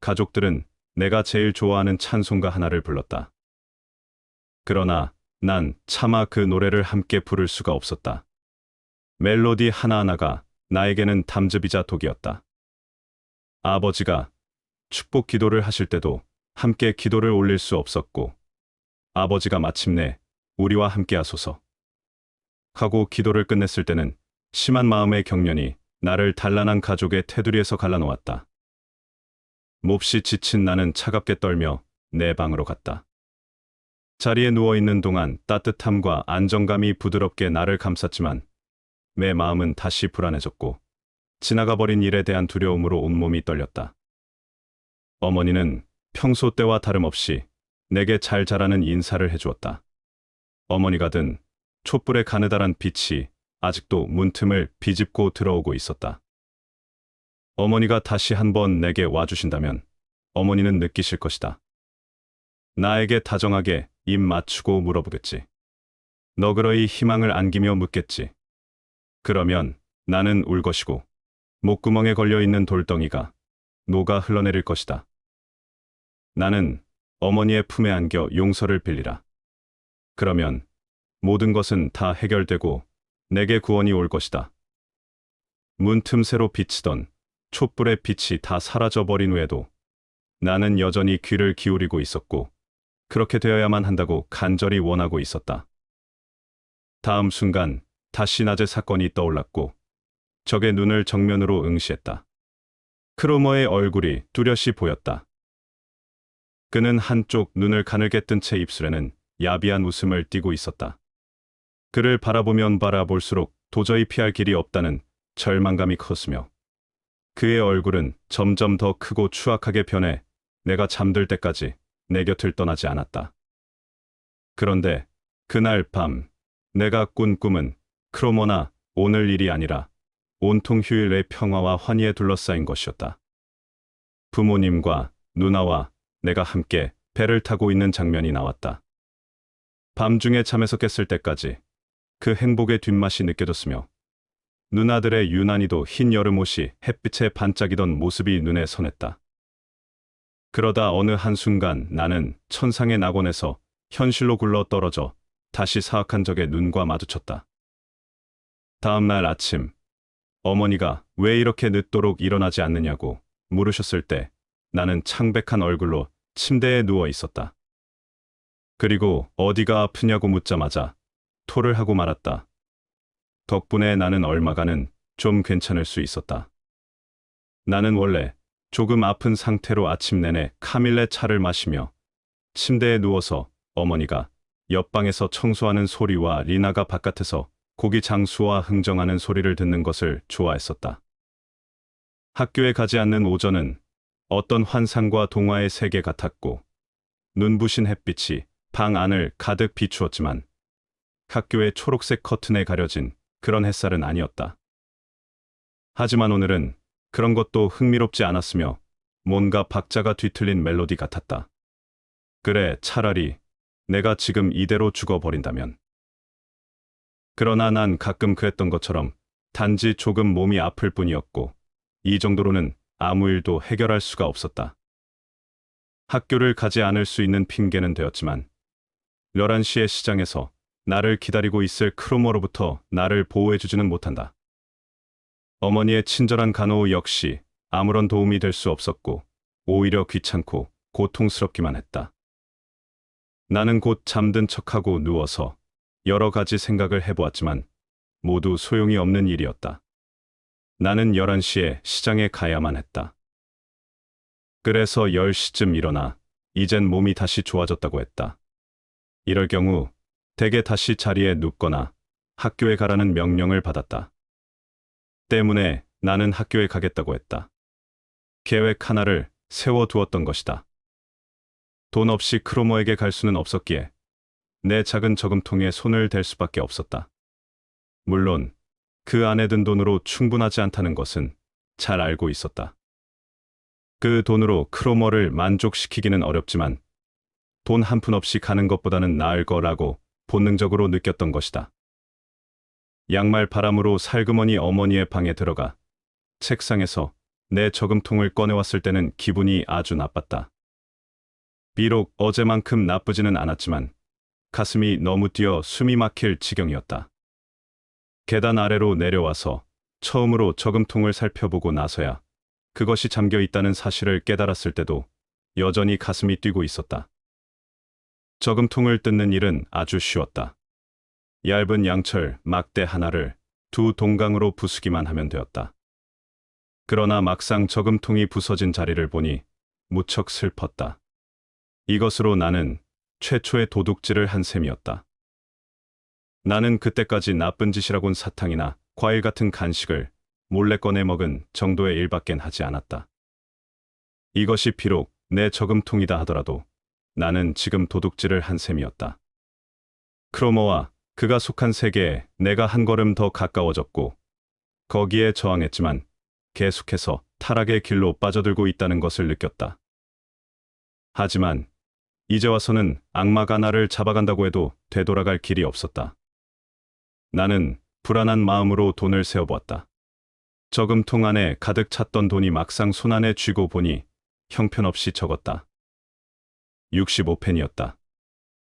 가족들은 내가 제일 좋아하는 찬송가 하나를 불렀다. 그러나 난 차마 그 노래를 함께 부를 수가 없었다. 멜로디 하나하나가 나에게는 담즙이자 독이었다. 아버지가 축복 기도를 하실 때도 함께 기도를 올릴 수 없었고 아버지가 마침내 우리와 함께 하소서 하고 기도를 끝냈을 때는 심한 마음의 경련이 나를 단란한 가족의 테두리에서 갈라놓았다. 몹시 지친 나는 차갑게 떨며 내 방으로 갔다. 자리에 누워있는 동안 따뜻함과 안정감이 부드럽게 나를 감쌌지만 내 마음은 다시 불안해졌고 지나가 버린 일에 대한 두려움으로 온몸이 떨렸다. 어머니는 평소 때와 다름없이 내게 잘 자라는 인사를 해주었다. 어머니가 든 촛불의 가느다란 빛이 아직도 문틈을 비집고 들어오고 있었다. 어머니가 다시 한번 내게 와주신다면 어머니는 느끼실 것이다. 나에게 다정하게 입 맞추고 물어보겠지. 너그러이 희망을 안기며 묻겠지. 그러면 나는 울 것이고 목구멍에 걸려있는 돌덩이가 녹아 흘러내릴 것이다. 나는 어머니의 품에 안겨 용서를 빌리라. 그러면 모든 것은 다 해결되고 내게 구원이 올 것이다. 문틈새로 비치던 촛불의 빛이 다 사라져버린 후에도 나는 여전히 귀를 기울이고 있었고 그렇게 되어야만 한다고 간절히 원하고 있었다. 다음 순간 다시 낮의 사건이 떠올랐고 적의 눈을 정면으로 응시했다. 크로머의 얼굴이 뚜렷이 보였다. 그는 한쪽 눈을 가늘게 뜬 채 입술에는 야비한 웃음을 띠고 있었다. 그를 바라보면 바라볼수록 도저히 피할 길이 없다는 절망감이 컸으며 그의 얼굴은 점점 더 크고 추악하게 변해 내가 잠들 때까지 내 곁을 떠나지 않았다. 그런데 그날 밤 내가 꾼 꿈은 크로머나 오늘 일이 아니라 온통 휴일의 평화와 환희에 둘러싸인 것이었다. 부모님과 누나와 내가 함께 배를 타고 있는 장면이 나왔다. 밤중에 잠에서 깼을 때까지 그 행복의 뒷맛이 느껴졌으며 누나들의 유난히도 흰 여름옷이 햇빛에 반짝이던 모습이 눈에 선했다. 그러다 어느 한순간 나는 천상의 낙원에서 현실로 굴러 떨어져 다시 사악한 적의 눈과 마주쳤다. 다음 날 아침, 어머니가 왜 이렇게 늦도록 일어나지 않느냐고 물으셨을 때 나는 창백한 얼굴로 침대에 누워 있었다. 그리고 어디가 아프냐고 묻자마자 토를 하고 말았다. 덕분에 나는 얼마간은 좀 괜찮을 수 있었다. 나는 원래 조금 아픈 상태로 아침 내내 카밀레 차를 마시며 침대에 누워서 어머니가 옆방에서 청소하는 소리와 리나가 바깥에서 고기 장수와 흥정하는 소리를 듣는 것을 좋아했었다. 학교에 가지 않는 오전은 어떤 환상과 동화의 세계 같았고 눈부신 햇빛이 방 안을 가득 비추었지만 학교의 초록색 커튼에 가려진 그런 햇살은 아니었다. 하지만 오늘은 그런 것도 흥미롭지 않았으며 뭔가 박자가 뒤틀린 멜로디 같았다. 그래, 차라리 내가 지금 이대로 죽어버린다면. 그러나 난 가끔 그랬던 것처럼 단지 조금 몸이 아플 뿐이었고 이 정도로는 아무 일도 해결할 수가 없었다. 학교를 가지 않을 수 있는 핑계는 되었지만 11시의 시장에서 나를 기다리고 있을 크로머로부터 나를 보호해주지는 못한다. 어머니의 친절한 간호 역시 아무런 도움이 될 수 없었고 오히려 귀찮고 고통스럽기만 했다. 나는 곧 잠든 척하고 누워서 여러 가지 생각을 해보았지만 모두 소용이 없는 일이었다. 나는 11시에 시장에 가야만 했다. 그래서 10시쯤 일어나 이젠 몸이 다시 좋아졌다고 했다. 이럴 경우 대개 다시 자리에 눕거나 학교에 가라는 명령을 받았다. 때문에 나는 학교에 가겠다고 했다. 계획 하나를 세워두었던 것이다. 돈 없이 크로머에게 갈 수는 없었기에 내 작은 저금통에 손을 댈 수밖에 없었다. 물론 그 안에 든 돈으로 충분하지 않다는 것은 잘 알고 있었다. 그 돈으로 크로머를 만족시키기는 어렵지만 돈 한 푼 없이 가는 것보다는 나을 거라고 본능적으로 느꼈던 것이다. 양말 바람으로 살그머니 어머니의 방에 들어가 책상에서 내 저금통을 꺼내왔을 때는 기분이 아주 나빴다. 비록 어제만큼 나쁘지는 않았지만 가슴이 너무 뛰어 숨이 막힐 지경이었다. 계단 아래로 내려와서 처음으로 저금통을 살펴보고 나서야 그것이 잠겨 있다는 사실을 깨달았을 때도 여전히 가슴이 뛰고 있었다. 저금통을 뜯는 일은 아주 쉬웠다. 얇은 양철 막대 하나를 두 동강으로 부수기만 하면 되었다. 그러나 막상 저금통이 부서진 자리를 보니 무척 슬펐다. 이것으로 나는 최초의 도둑질을 한 셈이었다. 나는 그때까지 나쁜 짓이라곤 사탕이나 과일 같은 간식을 몰래 꺼내 먹은 정도의 일밖엔 하지 않았다. 이것이 비록 내 저금통이다 하더라도 나는 지금 도둑질을 한 셈이었다. 크로머와 그가 속한 세계에 내가 한 걸음 더 가까워졌고 거기에 저항했지만 계속해서 타락의 길로 빠져들고 있다는 것을 느꼈다. 하지만 이제 와서는 악마가 나를 잡아간다고 해도 되돌아갈 길이 없었다. 나는 불안한 마음으로 돈을 세어보았다. 저금통 안에 가득 찼던 돈이 막상 손안에 쥐고 보니 형편없이 적었다. 65펜이었다.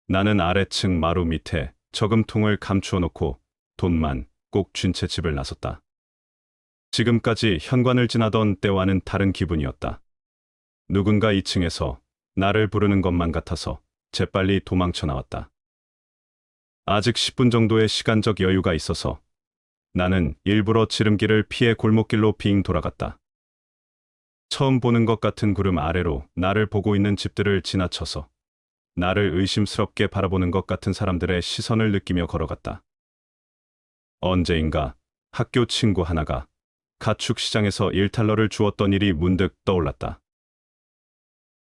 나는 아래층 마루 밑에 저금통을 감추어 놓고 돈만 꼭 쥔 채 집을 나섰다. 지금까지 현관을 지나던 때와는 다른 기분이었다. 누군가 2층에서 나를 부르는 것만 같아서 재빨리 도망쳐 나왔다. 아직 10분 정도의 시간적 여유가 있어서 나는 일부러 지름길을 피해 골목길로 빙 돌아갔다. 처음 보는 것 같은 구름 아래로 나를 보고 있는 집들을 지나쳐서 나를 의심스럽게 바라보는 것 같은 사람들의 시선을 느끼며 걸어갔다. 언제인가 학교 친구 하나가 가축 시장에서 1달러를 주었던 일이 문득 떠올랐다.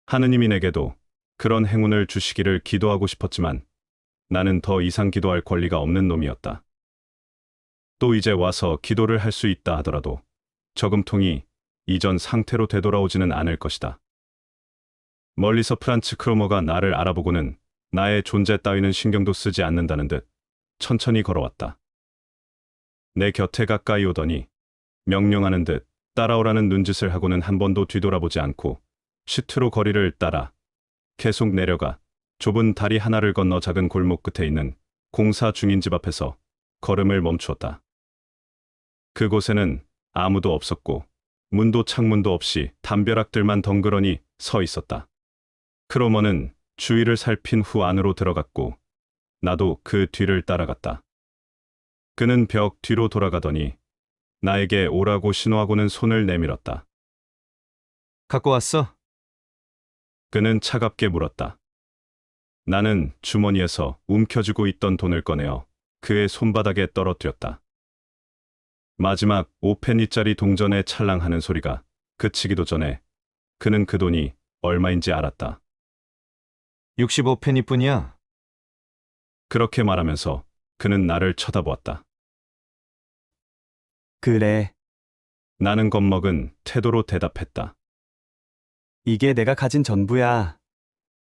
하느님이 내게도 그런 행운을 주시기를 기도하고 싶었지만 나는 더 이상 기도할 권리가 없는 놈이었다. 또 이제 와서 기도를 할 수 있다 하더라도 저금통이 이전 상태로 되돌아오지는 않을 것이다. 멀리서 프란츠 크로머가 나를 알아보고는 나의 존재 따위는 신경도 쓰지 않는다는 듯 천천히 걸어왔다. 내 곁에 가까이 오더니 명령하는 듯 따라오라는 눈짓을 하고는 한 번도 뒤돌아보지 않고 시트로 거리를 따라 계속 내려가 좁은 다리 하나를 건너 작은 골목 끝에 있는 공사 중인 집 앞에서 걸음을 멈추었다. 그곳에는 아무도 없었고 문도 창문도 없이 담벼락들만 덩그러니 서 있었다. 크로머는 주위를 살핀 후 안으로 들어갔고 나도 그 뒤를 따라갔다. 그는 벽 뒤로 돌아가더니 나에게 오라고 신호하고는 손을 내밀었다. 갖고 왔어? 그는 차갑게 물었다. 나는 주머니에서 움켜쥐고 있던 돈을 꺼내어 그의 손바닥에 떨어뜨렸다. 마지막 5페니짜리 동전에 찰랑하는 소리가 그치기도 전에 그는 그 돈이 얼마인지 알았다. 65페니뿐이야. 그렇게 말하면서 그는 나를 쳐다보았다. 그래, 나는 겁먹은 태도로 대답했다. 이게 내가 가진 전부야.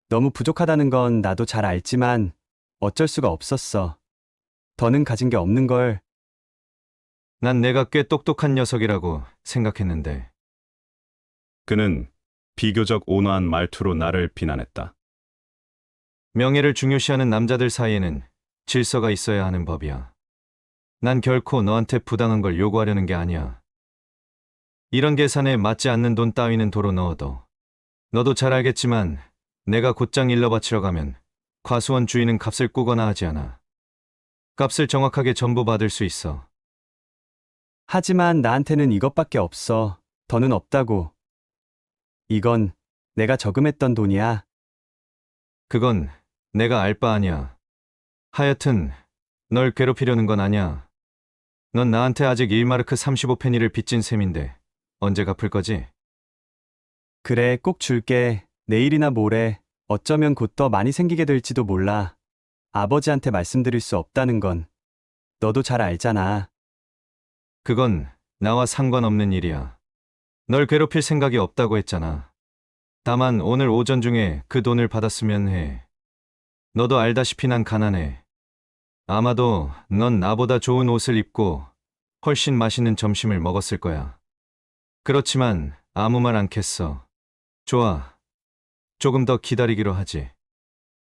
너무 부족하다는 건 나도 잘 알지만 어쩔 수가 없었어. 더는 가진 게 없는 걸. 난 내가 꽤 똑똑한 녀석이라고 생각했는데. 그는 비교적 온화한 말투로 나를 비난했다. 명예를 중요시하는 남자들 사이에는 질서가 있어야 하는 법이야. 난 결코 너한테 부당한 걸 요구하려는 게 아니야. 이런 계산에 맞지 않는 돈 따위는 도로 넣어둬. 너도 잘 알겠지만 내가 곧장 일러 바치러 가면 과수원 주인은 값을 꾸거나 하지 않아. 값을 정확하게 전부 받을 수 있어. 하지만 나한테는 이것밖에 없어. 더는 없다고. 이건 내가 저금했던 돈이야. 그건 내가 알 바 아니야. 하여튼 널 괴롭히려는 건 아니야. 넌 나한테 아직 1마르크 35페니를 빚진 셈인데 언제 갚을 거지? 그래, 꼭 줄게. 내일이나 모레. 어쩌면 곧 더 많이 생기게 될지도 몰라. 아버지한테 말씀드릴 수 없다는 건 너도 잘 알잖아. 그건 나와 상관없는 일이야. 널 괴롭힐 생각이 없다고 했잖아. 다만 오늘 오전 중에 그 돈을 받았으면 해. 너도 알다시피 난 가난해. 아마도 넌 나보다 좋은 옷을 입고 훨씬 맛있는 점심을 먹었을 거야. 그렇지만 아무 말 않겠어. 좋아. 조금 더 기다리기로 하지.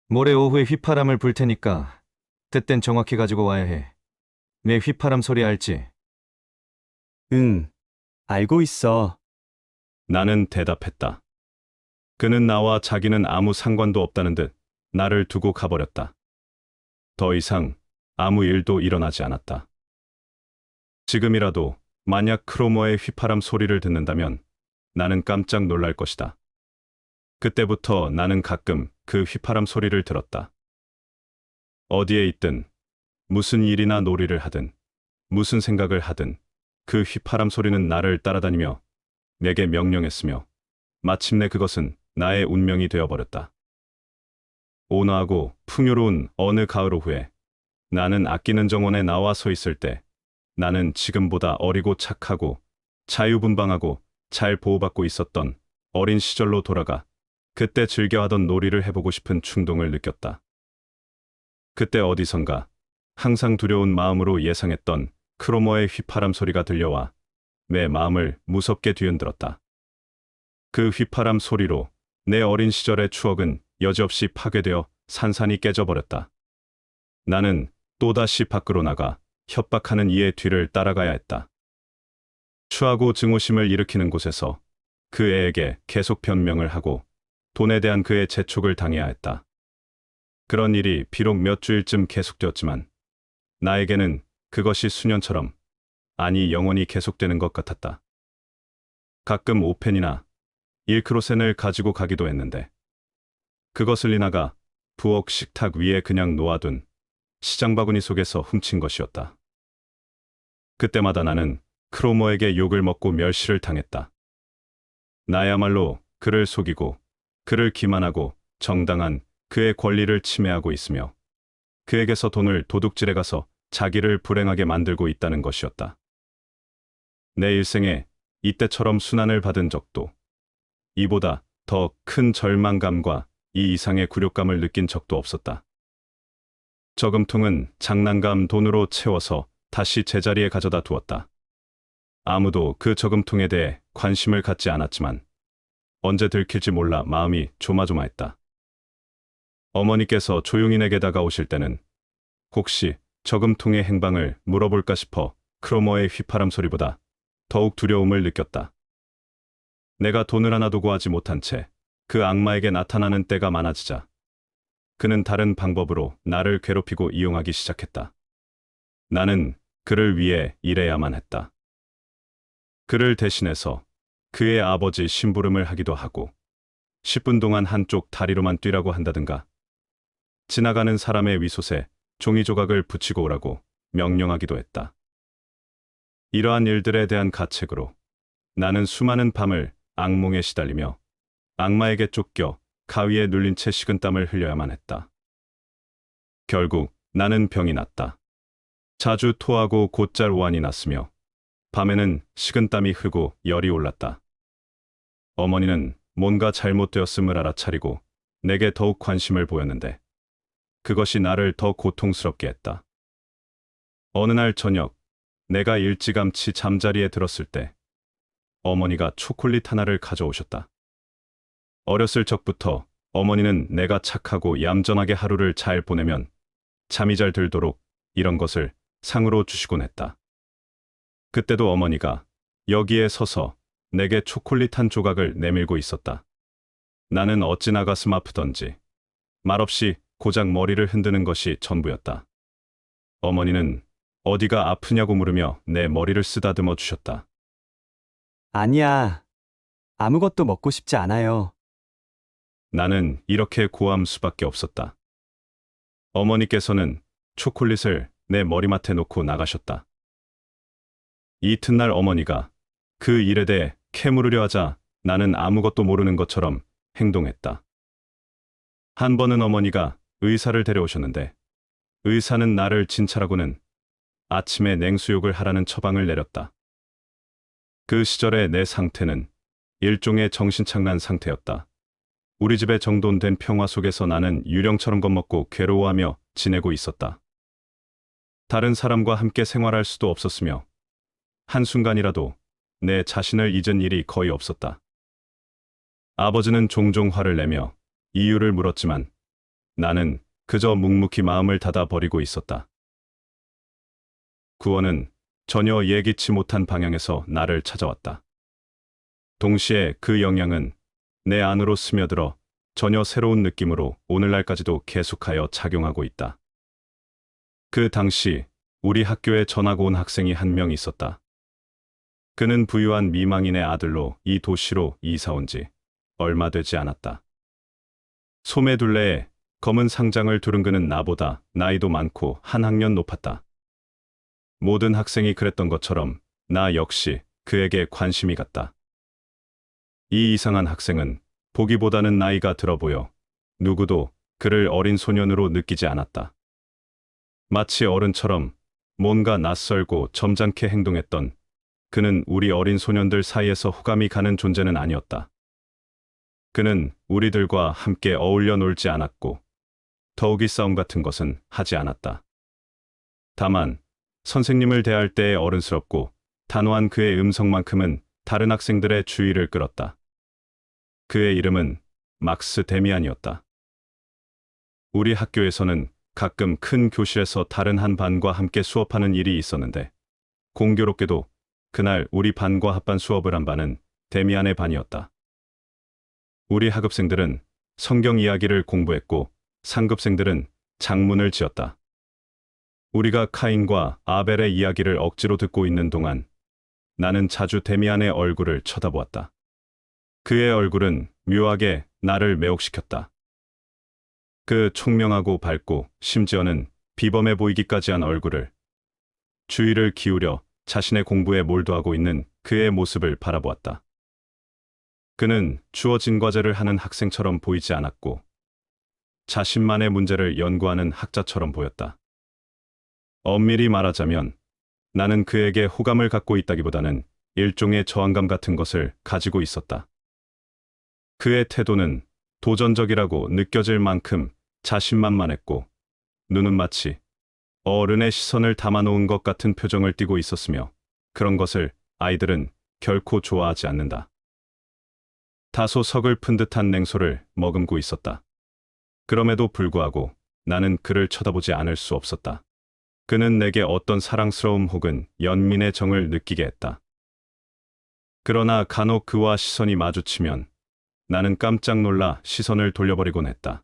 모레 오후에 휘파람을 불 테니까 그땐 정확히 가지고 와야 해. 내 휘파람 소리 알지? 응, 알고 있어. 나는 대답했다. 그는 나와 자기는 아무 상관도 없다는 듯 나를 두고 가버렸다. 더 이상 아무 일도 일어나지 않았다. 지금이라도 만약 크로머의 휘파람 소리를 듣는다면 나는 깜짝 놀랄 것이다. 그때부터 나는 가끔 그 휘파람 소리를 들었다. 어디에 있든, 무슨 일이나 놀이를 하든, 무슨 생각을 하든, 그 휘파람 소리는 나를 따라다니며 내게 명령했으며, 마침내 그것은 나의 운명이 되어버렸다. 온화하고 풍요로운 어느 가을 오후에 나는 아끼는 정원에 나와 서 있을 때 나는 지금보다 어리고 착하고 자유분방하고 잘 보호받고 있었던 어린 시절로 돌아가 그때 즐겨하던 놀이를 해보고 싶은 충동을 느꼈다. 그때 어디선가 항상 두려운 마음으로 예상했던 크로머의 휘파람 소리가 들려와 내 마음을 무섭게 뒤흔들었다. 그 휘파람 소리로 내 어린 시절의 추억은 여지없이 파괴되어 산산이 깨져버렸다. 나는 또다시 밖으로 나가 협박하는 이의 뒤를 따라가야 했다. 추하고 증오심을 일으키는 곳에서 그 애에게 계속 변명을 하고 돈에 대한 그의 재촉을 당해야 했다. 그런 일이 비록 몇 주일쯤 계속되었지만 나에게는 그것이 수년처럼, 아니 영원히 계속되는 것 같았다. 가끔 오펜이나 일크로센을 가지고 가기도 했는데 그것을 리나가 부엌 식탁 위에 그냥 놓아둔 시장 바구니 속에서 훔친 것이었다. 그때마다 나는 크로머에게 욕을 먹고 멸시를 당했다. 나야말로 그를 속이고 그를 기만하고 정당한 그의 권리를 침해하고 있으며 그에게서 돈을 도둑질해 가서 자기를 불행하게 만들고 있다는 것이었다. 내 일생에 이때처럼 순환을 받은 적도, 이보다 더 큰 절망감과 이 이상의 굴욕감을 느낀 적도 없었다. 저금통은 장난감 돈으로 채워서 다시 제자리에 가져다 두었다. 아무도 그 저금통에 대해 관심을 갖지 않았지만 언제 들킬지 몰라 마음이 조마조마했다. 어머니께서 조용히 내게 다가오실 때는 혹시 저금통의 행방을 물어볼까 싶어 크로머의 휘파람 소리보다 더욱 두려움을 느꼈다. 내가 돈을 하나도 구하지 못한 채 그 악마에게 나타나는 때가 많아지자 그는 다른 방법으로 나를 괴롭히고 이용하기 시작했다. 나는 그를 위해 일해야만 했다. 그를 대신해서 그의 아버지 심부름을 하기도 하고 10분 동안 한쪽 다리로만 뛰라고 한다든가 지나가는 사람의 위솥에 종이 조각을 붙이고 오라고 명령하기도 했다. 이러한 일들에 대한 가책으로 나는 수많은 밤을 악몽에 시달리며 악마에게 쫓겨 가위에 눌린 채 식은땀을 흘려야만 했다. 결국 나는 병이 났다. 자주 토하고 곧잘 오한이 났으며 밤에는 식은땀이 흐르고 열이 올랐다. 어머니는 뭔가 잘못되었음을 알아차리고 내게 더욱 관심을 보였는데 그것이 나를 더 고통스럽게 했다. 어느 날 저녁 내가 일찌감치 잠자리에 들었을 때 어머니가 초콜릿 하나를 가져오셨다. 어렸을 적부터 어머니는 내가 착하고 얌전하게 하루를 잘 보내면 잠이 잘 들도록 이런 것을 상으로 주시곤 했다. 그때도 어머니가 여기에 서서 내게 초콜릿 한 조각을 내밀고 있었다. 나는 어찌나 가슴 아프던지 말없이 고작 머리를 흔드는 것이 전부였다. 어머니는 어디가 아프냐고 물으며 내 머리를 쓰다듬어 주셨다. 아니야. 아무것도 먹고 싶지 않아요. 나는 이렇게 고함 수밖에 없었다. 어머니께서는 초콜릿을 내 머리맡에 놓고 나가셨다. 이튿날 어머니가 그 일에 대해 캐물으려 하자 나는 아무것도 모르는 것처럼 행동했다. 한 번은 어머니가 의사를 데려오셨는데 의사는 나를 진찰하고는 아침에 냉수욕을 하라는 처방을 내렸다. 그 시절의 내 상태는 일종의 정신착란 상태였다. 우리 집에 정돈된 평화 속에서 나는 유령처럼 겁먹고 괴로워하며 지내고 있었다. 다른 사람과 함께 생활할 수도 없었으며 한순간이라도 내 자신을 잊은 일이 거의 없었다. 아버지는 종종 화를 내며 이유를 물었지만 나는 그저 묵묵히 마음을 닫아버리고 있었다. 구원은 전혀 예기치 못한 방향에서 나를 찾아왔다. 동시에 그 영향은 내 안으로 스며들어 전혀 새로운 느낌으로 오늘날까지도 계속하여 작용하고 있다. 그 당시 우리 학교에 전학 온 학생이 한 명 있었다. 그는 부유한 미망인의 아들로 이 도시로 이사 온 지 얼마 되지 않았다. 소매 둘레에 검은 상장을 두른 그는 나보다 나이도 많고 한 학년 높았다. 모든 학생이 그랬던 것처럼 나 역시 그에게 관심이 갔다. 이 이상한 학생은 보기보다는 나이가 들어 보여 누구도 그를 어린 소년으로 느끼지 않았다. 마치 어른처럼 뭔가 낯설고 점잖게 행동했던 그는 우리 어린 소년들 사이에서 호감이 가는 존재는 아니었다. 그는 우리들과 함께 어울려 놀지 않았고 더욱이 싸움 같은 것은 하지 않았다. 다만 선생님을 대할 때의 어른스럽고 단호한 그의 음성만큼은 다른 학생들의 주의를 끌었다. 그의 이름은 막스 데미안이었다. 우리 학교에서는 가끔 큰 교실에서 다른 한 반과 함께 수업하는 일이 있었는데 공교롭게도 그날 우리 반과 합반 수업을 한 반은 데미안의 반이었다. 우리 하급생들은 성경 이야기를 공부했고 상급생들은 장문을 지었다. 우리가 카인과 아벨의 이야기를 억지로 듣고 있는 동안 나는 자주 데미안의 얼굴을 쳐다보았다. 그의 얼굴은 묘하게 나를 매혹시켰다. 그 총명하고 밝고 심지어는 비범해 보이기까지 한 얼굴을, 주의를 기울여 자신의 공부에 몰두하고 있는 그의 모습을 바라보았다. 그는 주어진 과제를 하는 학생처럼 보이지 않았고 자신만의 문제를 연구하는 학자처럼 보였다. 엄밀히 말하자면 나는 그에게 호감을 갖고 있다기보다는 일종의 저항감 같은 것을 가지고 있었다. 그의 태도는 도전적이라고 느껴질 만큼 자신만만했고 눈은 마치 어른의 시선을 담아놓은 것 같은 표정을 띠고 있었으며 그런 것을 아이들은 결코 좋아하지 않는다. 다소 서글픈 듯한 냉소를 머금고 있었다. 그럼에도 불구하고 나는 그를 쳐다보지 않을 수 없었다. 그는 내게 어떤 사랑스러움 혹은 연민의 정을 느끼게 했다. 그러나 간혹 그와 시선이 마주치면 나는 깜짝 놀라 시선을 돌려버리곤 했다.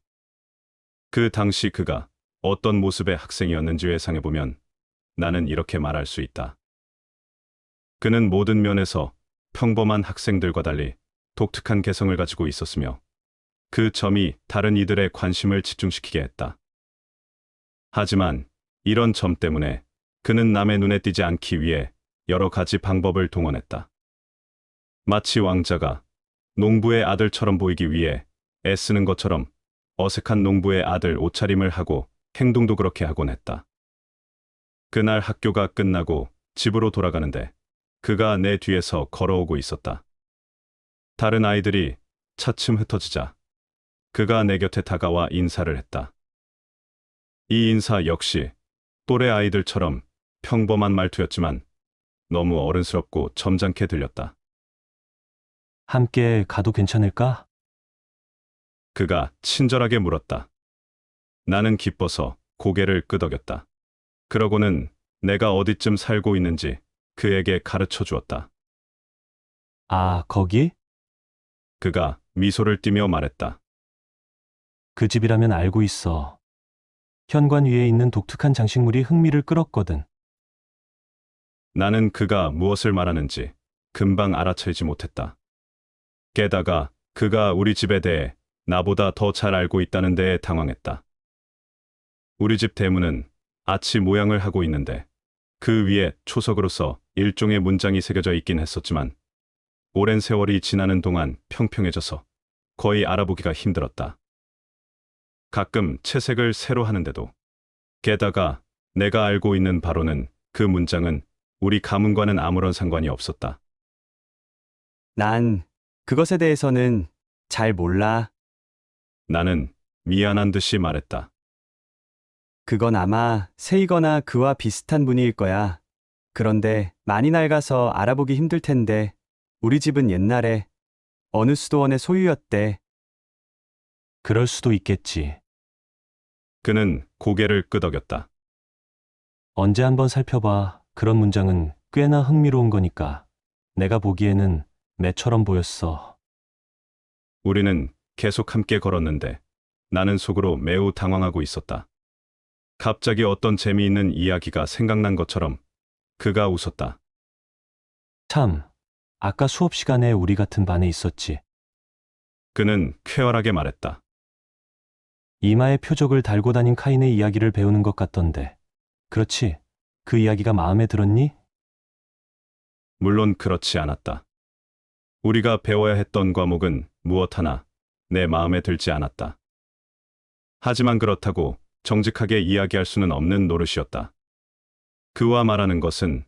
그 당시 그가 어떤 모습의 학생이었는지 회상해보면 나는 이렇게 말할 수 있다. 그는 모든 면에서 평범한 학생들과 달리 독특한 개성을 가지고 있었으며 그 점이 다른 이들의 관심을 집중시키게 했다. 하지만 이런 점 때문에 그는 남의 눈에 띄지 않기 위해 여러 가지 방법을 동원했다. 마치 왕자가 농부의 아들처럼 보이기 위해 애쓰는 것처럼 어색한 농부의 아들 옷차림을 하고 행동도 그렇게 하곤 했다. 그날 학교가 끝나고 집으로 돌아가는데 그가 내 뒤에서 걸어오고 있었다. 다른 아이들이 차츰 흩어지자 그가 내 곁에 다가와 인사를 했다. 이 인사 역시 또래 아이들처럼 평범한 말투였지만 너무 어른스럽고 점잖게 들렸다. 함께 가도 괜찮을까? 그가 친절하게 물었다. 나는 기뻐서 고개를 끄덕였다. 그러고는 내가 어디쯤 살고 있는지 그에게 가르쳐 주었다. 아, 거기? 그가 미소를 띠며 말했다. 그 집이라면 알고 있어. 현관 위에 있는 독특한 장식물이 흥미를 끌었거든. 나는 그가 무엇을 말하는지 금방 알아차리지 못했다. 게다가 그가 우리 집에 대해 나보다 더 잘 알고 있다는 데에 당황했다. 우리 집 대문은 아치 모양을 하고 있는데 그 위에 초석으로 써 일종의 문장이 새겨져 있긴 했었지만 오랜 세월이 지나는 동안 평평해져서 거의 알아보기가 힘들었다. 가끔 채색을 새로 하는데도. 게다가 내가 알고 있는 바로는 그 문장은 우리 가문과는 아무런 상관이 없었다. 난 그것에 대해서는 잘 몰라. 나는 미안한 듯이 말했다. 그건 아마 세이거나 그와 비슷한 분일 거야. 그런데 많이 낡아서 알아보기 힘들 텐데 우리 집은 옛날에 어느 수도원의 소유였대. 그럴 수도 있겠지. 그는 고개를 끄덕였다. 언제 한번 살펴봐. 그런 문장은 꽤나 흥미로운 거니까. 내가 보기에는 매처럼 보였어. 우리는 계속 함께 걸었는데 나는 속으로 매우 당황하고 있었다. 갑자기 어떤 재미있는 이야기가 생각난 것처럼 그가 웃었다. 참, 아까 수업 시간에 우리 같은 반에 있었지. 그는 쾌활하게 말했다. 이마에 표적을 달고 다닌 카인의 이야기를 배우는 것 같던데. 그렇지? 그 이야기가 마음에 들었니? 물론 그렇지 않았다. 우리가 배워야 했던 과목은 무엇 하나 내 마음에 들지 않았다. 하지만 그렇다고 정직하게 이야기할 수는 없는 노릇이었다. 그와 말하는 것은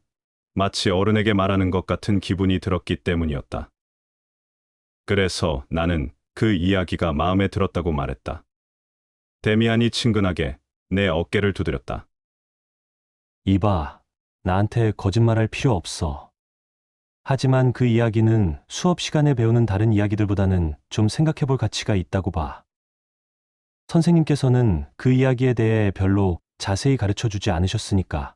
마치 어른에게 말하는 것 같은 기분이 들었기 때문이었다. 그래서 나는 그 이야기가 마음에 들었다고 말했다. 데미안이 친근하게 내 어깨를 두드렸다. 이봐, 나한테 거짓말할 필요 없어. 하지만 그 이야기는 수업 시간에 배우는 다른 이야기들보다는 좀 생각해 볼 가치가 있다고 봐. 선생님께서는 그 이야기에 대해 별로 자세히 가르쳐 주지 않으셨으니까.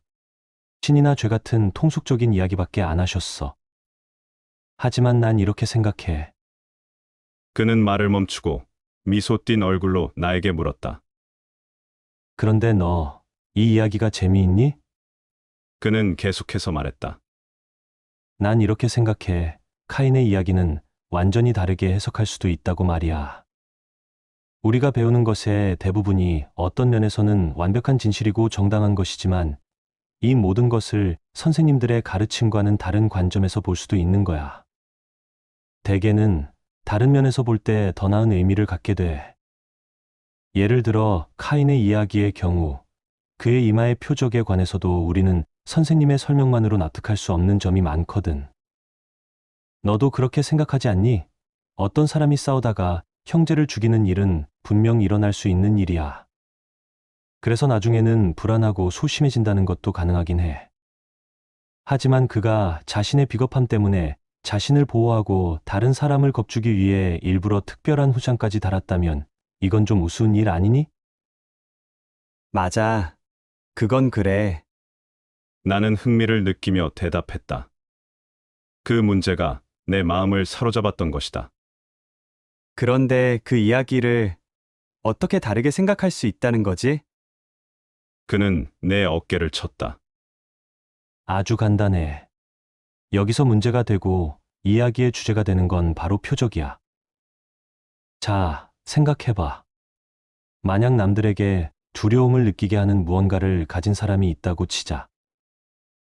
신이나 죄 같은 통속적인 이야기밖에 안 하셨어. 하지만 난 이렇게 생각해. 그는 말을 멈추고 미소 띤 얼굴로 나에게 물었다. 그런데 너, 이 이야기가 재미있니? 그는 계속해서 말했다. 난 이렇게 생각해. 카인의 이야기는 완전히 다르게 해석할 수도 있다고 말이야. 우리가 배우는 것의 대부분이 어떤 면에서는 완벽한 진실이고 정당한 것이지만 이 모든 것을 선생님들의 가르침과는 다른 관점에서 볼 수도 있는 거야. 대개는 다른 면에서 볼 때 더 나은 의미를 갖게 돼. 예를 들어 카인의 이야기의 경우 그의 이마의 표적에 관해서도 우리는 선생님의 설명만으로 납득할 수 없는 점이 많거든. 너도 그렇게 생각하지 않니? 어떤 사람이 싸우다가 형제를 죽이는 일은 분명 일어날 수 있는 일이야. 그래서 나중에는 불안하고 소심해진다는 것도 가능하긴 해. 하지만 그가 자신의 비겁함 때문에 자신을 보호하고 다른 사람을 겁주기 위해 일부러 특별한 후장까지 달았다면 이건 좀 우스운 일 아니니? 맞아. 그건 그래. 나는 흥미를 느끼며 대답했다. 그 문제가 내 마음을 사로잡았던 것이다. 그런데 그 이야기를 어떻게 다르게 생각할 수 있다는 거지? 그는 내 어깨를 쳤다. 아주 간단해. 여기서 문제가 되고 이야기의 주제가 되는 건 바로 표적이야. 자, 생각해봐. 만약 남들에게 두려움을 느끼게 하는 무언가를 가진 사람이 있다고 치자.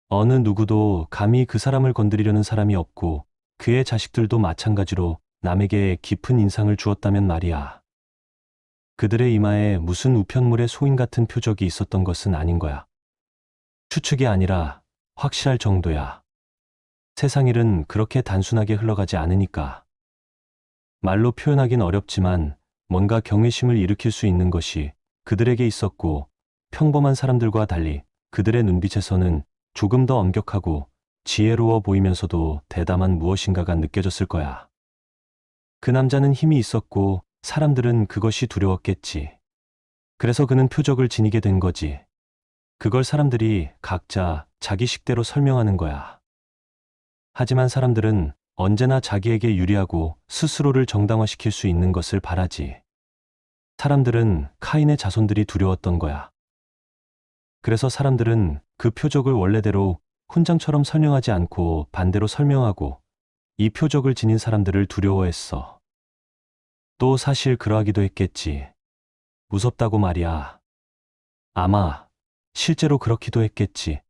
어느 누구도 감히 그 사람을 건드리려는 사람이 없고 그의 자식들도 마찬가지로 남에게 깊은 인상을 주었다면 말이야. 그들의 이마에 무슨 우편물의 소인 같은 표적이 있었던 것은 아닌 거야. 추측이 아니라 확실할 정도야. 세상 일은 그렇게 단순하게 흘러가지 않으니까. 말로 표현하긴 어렵지만 뭔가 경외심을 일으킬 수 있는 것이 그들에게 있었고 평범한 사람들과 달리 그들의 눈빛에서는 조금 더 엄격하고 지혜로워 보이면서도 대담한 무엇인가가 느껴졌을 거야. 그 남자는 힘이 있었고 사람들은 그것이 두려웠겠지. 그래서 그는 표적을 지니게 된 거지. 그걸 사람들이 각자 자기 식대로 설명하는 거야. 하지만 사람들은 언제나 자기에게 유리하고 스스로를 정당화시킬 수 있는 것을 바라지. 사람들은 카인의 자손들이 두려웠던 거야. 그래서 사람들은 그 표적을 원래대로 훈장처럼 설명하지 않고 반대로 설명하고 이 표적을 지닌 사람들을 두려워했어. 또 사실 그러하기도 했겠지. 무섭다고 말이야. 아마 실제로 그렇기도 했겠지.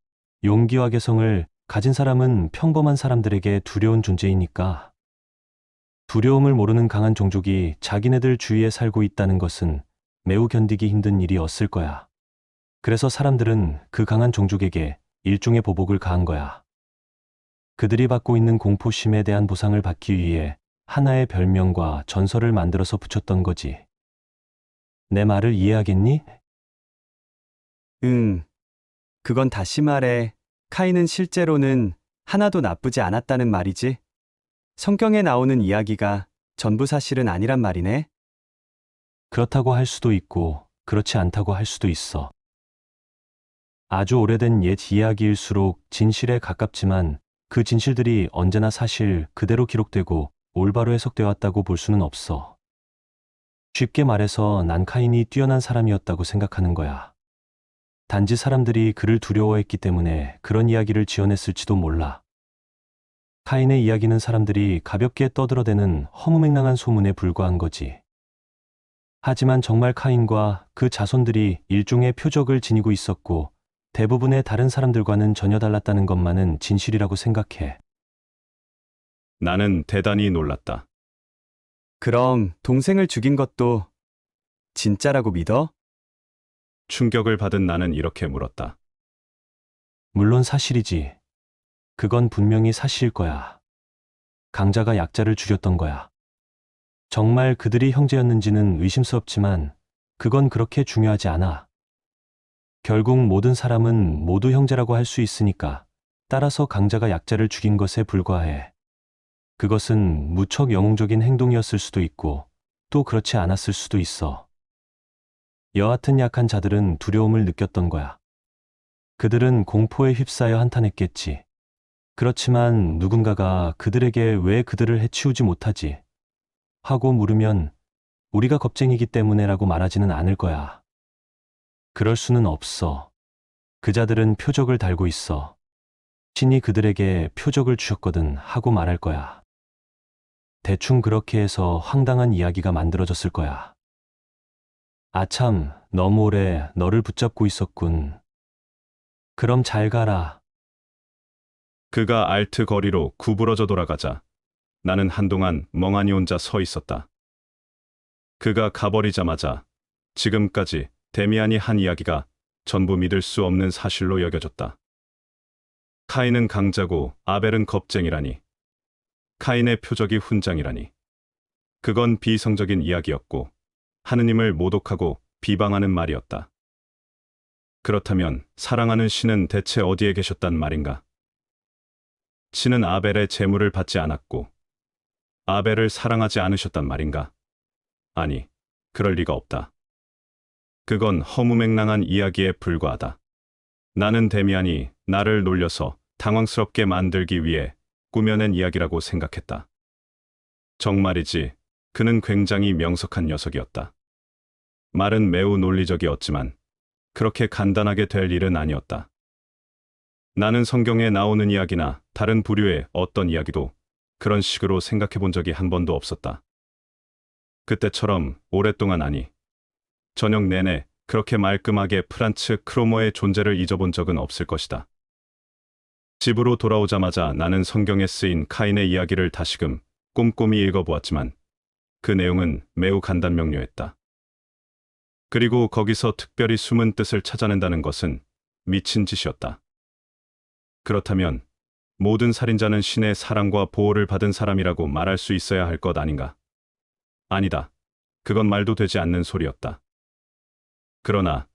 용기와 개성을 가진 사람은 평범한 사람들에게 두려운 존재이니까. 두려움을 모르는 강한 종족이 자기네들 주위에 살고 있다는 것은 매우 견디기 힘든 일이었을 거야. 그래서 사람들은 그 강한 종족에게 일종의 보복을 가한 거야. 그들이 받고 있는 공포심에 대한 보상을 받기 위해 하나의 별명과 전설을 만들어서 붙였던 거지. 내 말을 이해하겠니? 응. 그건 다시 말해, 카인은 실제로는 하나도 나쁘지 않았다는 말이지. 성경에 나오는 이야기가 전부 사실은 아니란 말이네. 그렇다고 할 수도 있고 그렇지 않다고 할 수도 있어. 아주 오래된 옛 이야기일수록 진실에 가깝지만 그 진실들이 언제나 사실 그대로 기록되고 올바로 해석되어 왔다고 볼 수는 없어. 쉽게 말해서 난 카인이 뛰어난 사람이었다고 생각하는 거야. 단지 사람들이 그를 두려워했기 때문에 그런 이야기를 지어냈을지도 몰라. 카인의 이야기는 사람들이 가볍게 떠들어대는 허무맹랑한 소문에 불과한 거지. 하지만 정말 카인과 그 자손들이 일종의 표적을 지니고 있었고 대부분의 다른 사람들과는 전혀 달랐다는 것만은 진실이라고 생각해. 나는 대단히 놀랐다. 그럼 동생을 죽인 것도 진짜라고 믿어? 충격을 받은 나는 이렇게 물었다. 물론 사실이지. 그건 분명히 사실일 거야. 강자가 약자를 죽였던 거야. 정말 그들이 형제였는지는 의심스럽지만 그건 그렇게 중요하지 않아. 결국 모든 사람은 모두 형제라고 할 수 있으니까 따라서 강자가 약자를 죽인 것에 불과해. 그것은 무척 영웅적인 행동이었을 수도 있고 또 그렇지 않았을 수도 있어. 여하튼 약한 자들은 두려움을 느꼈던 거야. 그들은 공포에 휩싸여 한탄했겠지. 그렇지만 누군가가 그들에게 왜 그들을 해치우지 못하지? 하고 물으면 우리가 겁쟁이기 때문에라고 말하지는 않을 거야. 그럴 수는 없어. 그 자들은 표적을 달고 있어. 신이 그들에게 표적을 주셨거든 하고 말할 거야. 대충 그렇게 해서 황당한 이야기가 만들어졌을 거야. 아참, 너무 오래 너를 붙잡고 있었군. 그럼 잘 가라. 그가 알트 거리로 구부러져 돌아가자 나는 한동안 멍하니 혼자 서 있었다. 그가 가버리자마자 지금까지 데미안이 한 이야기가 전부 믿을 수 없는 사실로 여겨졌다. 카인은 강자고 아벨은 겁쟁이라니. 카인의 표적이 훈장이라니. 그건 비성적인 이야기였고 하느님을 모독하고 비방하는 말이었다. 그렇다면 사랑하는 신은 대체 어디에 계셨단 말인가? 신은 아벨의 재물을 받지 않았고 아벨을 사랑하지 않으셨단 말인가? 아니, 그럴 리가 없다. 그건 허무맹랑한 이야기에 불과하다. 나는 데미안이 나를 놀려서 당황스럽게 만들기 위해 꾸며낸 이야기라고 생각했다. 정말이지, 그는 굉장히 명석한 녀석이었다. 말은 매우 논리적이었지만 그렇게 간단하게 될 일은 아니었다. 나는 성경에 나오는 이야기나 다른 부류의 어떤 이야기도 그런 식으로 생각해 본 적이 한 번도 없었다. 그때처럼 오랫동안 아니, 저녁 내내 그렇게 말끔하게 프란츠 크로머의 존재를 잊어본 적은 없을 것이다. 집으로 돌아오자마자 나는 성경에 쓰인 카인의 이야기를 다시금 꼼꼼히 읽어보았지만 그 내용은 매우 간단명료했다. 그리고 거기서 특별히 숨은 뜻을 찾아낸다는 것은 미친 짓이었다. 그렇다면 모든 살인자는 신의 사랑과 보호를 받은 사람이라고 말할 수 있어야 할 것 아닌가? 아니다. 그건 말도 되지 않는 소리였다. 그러나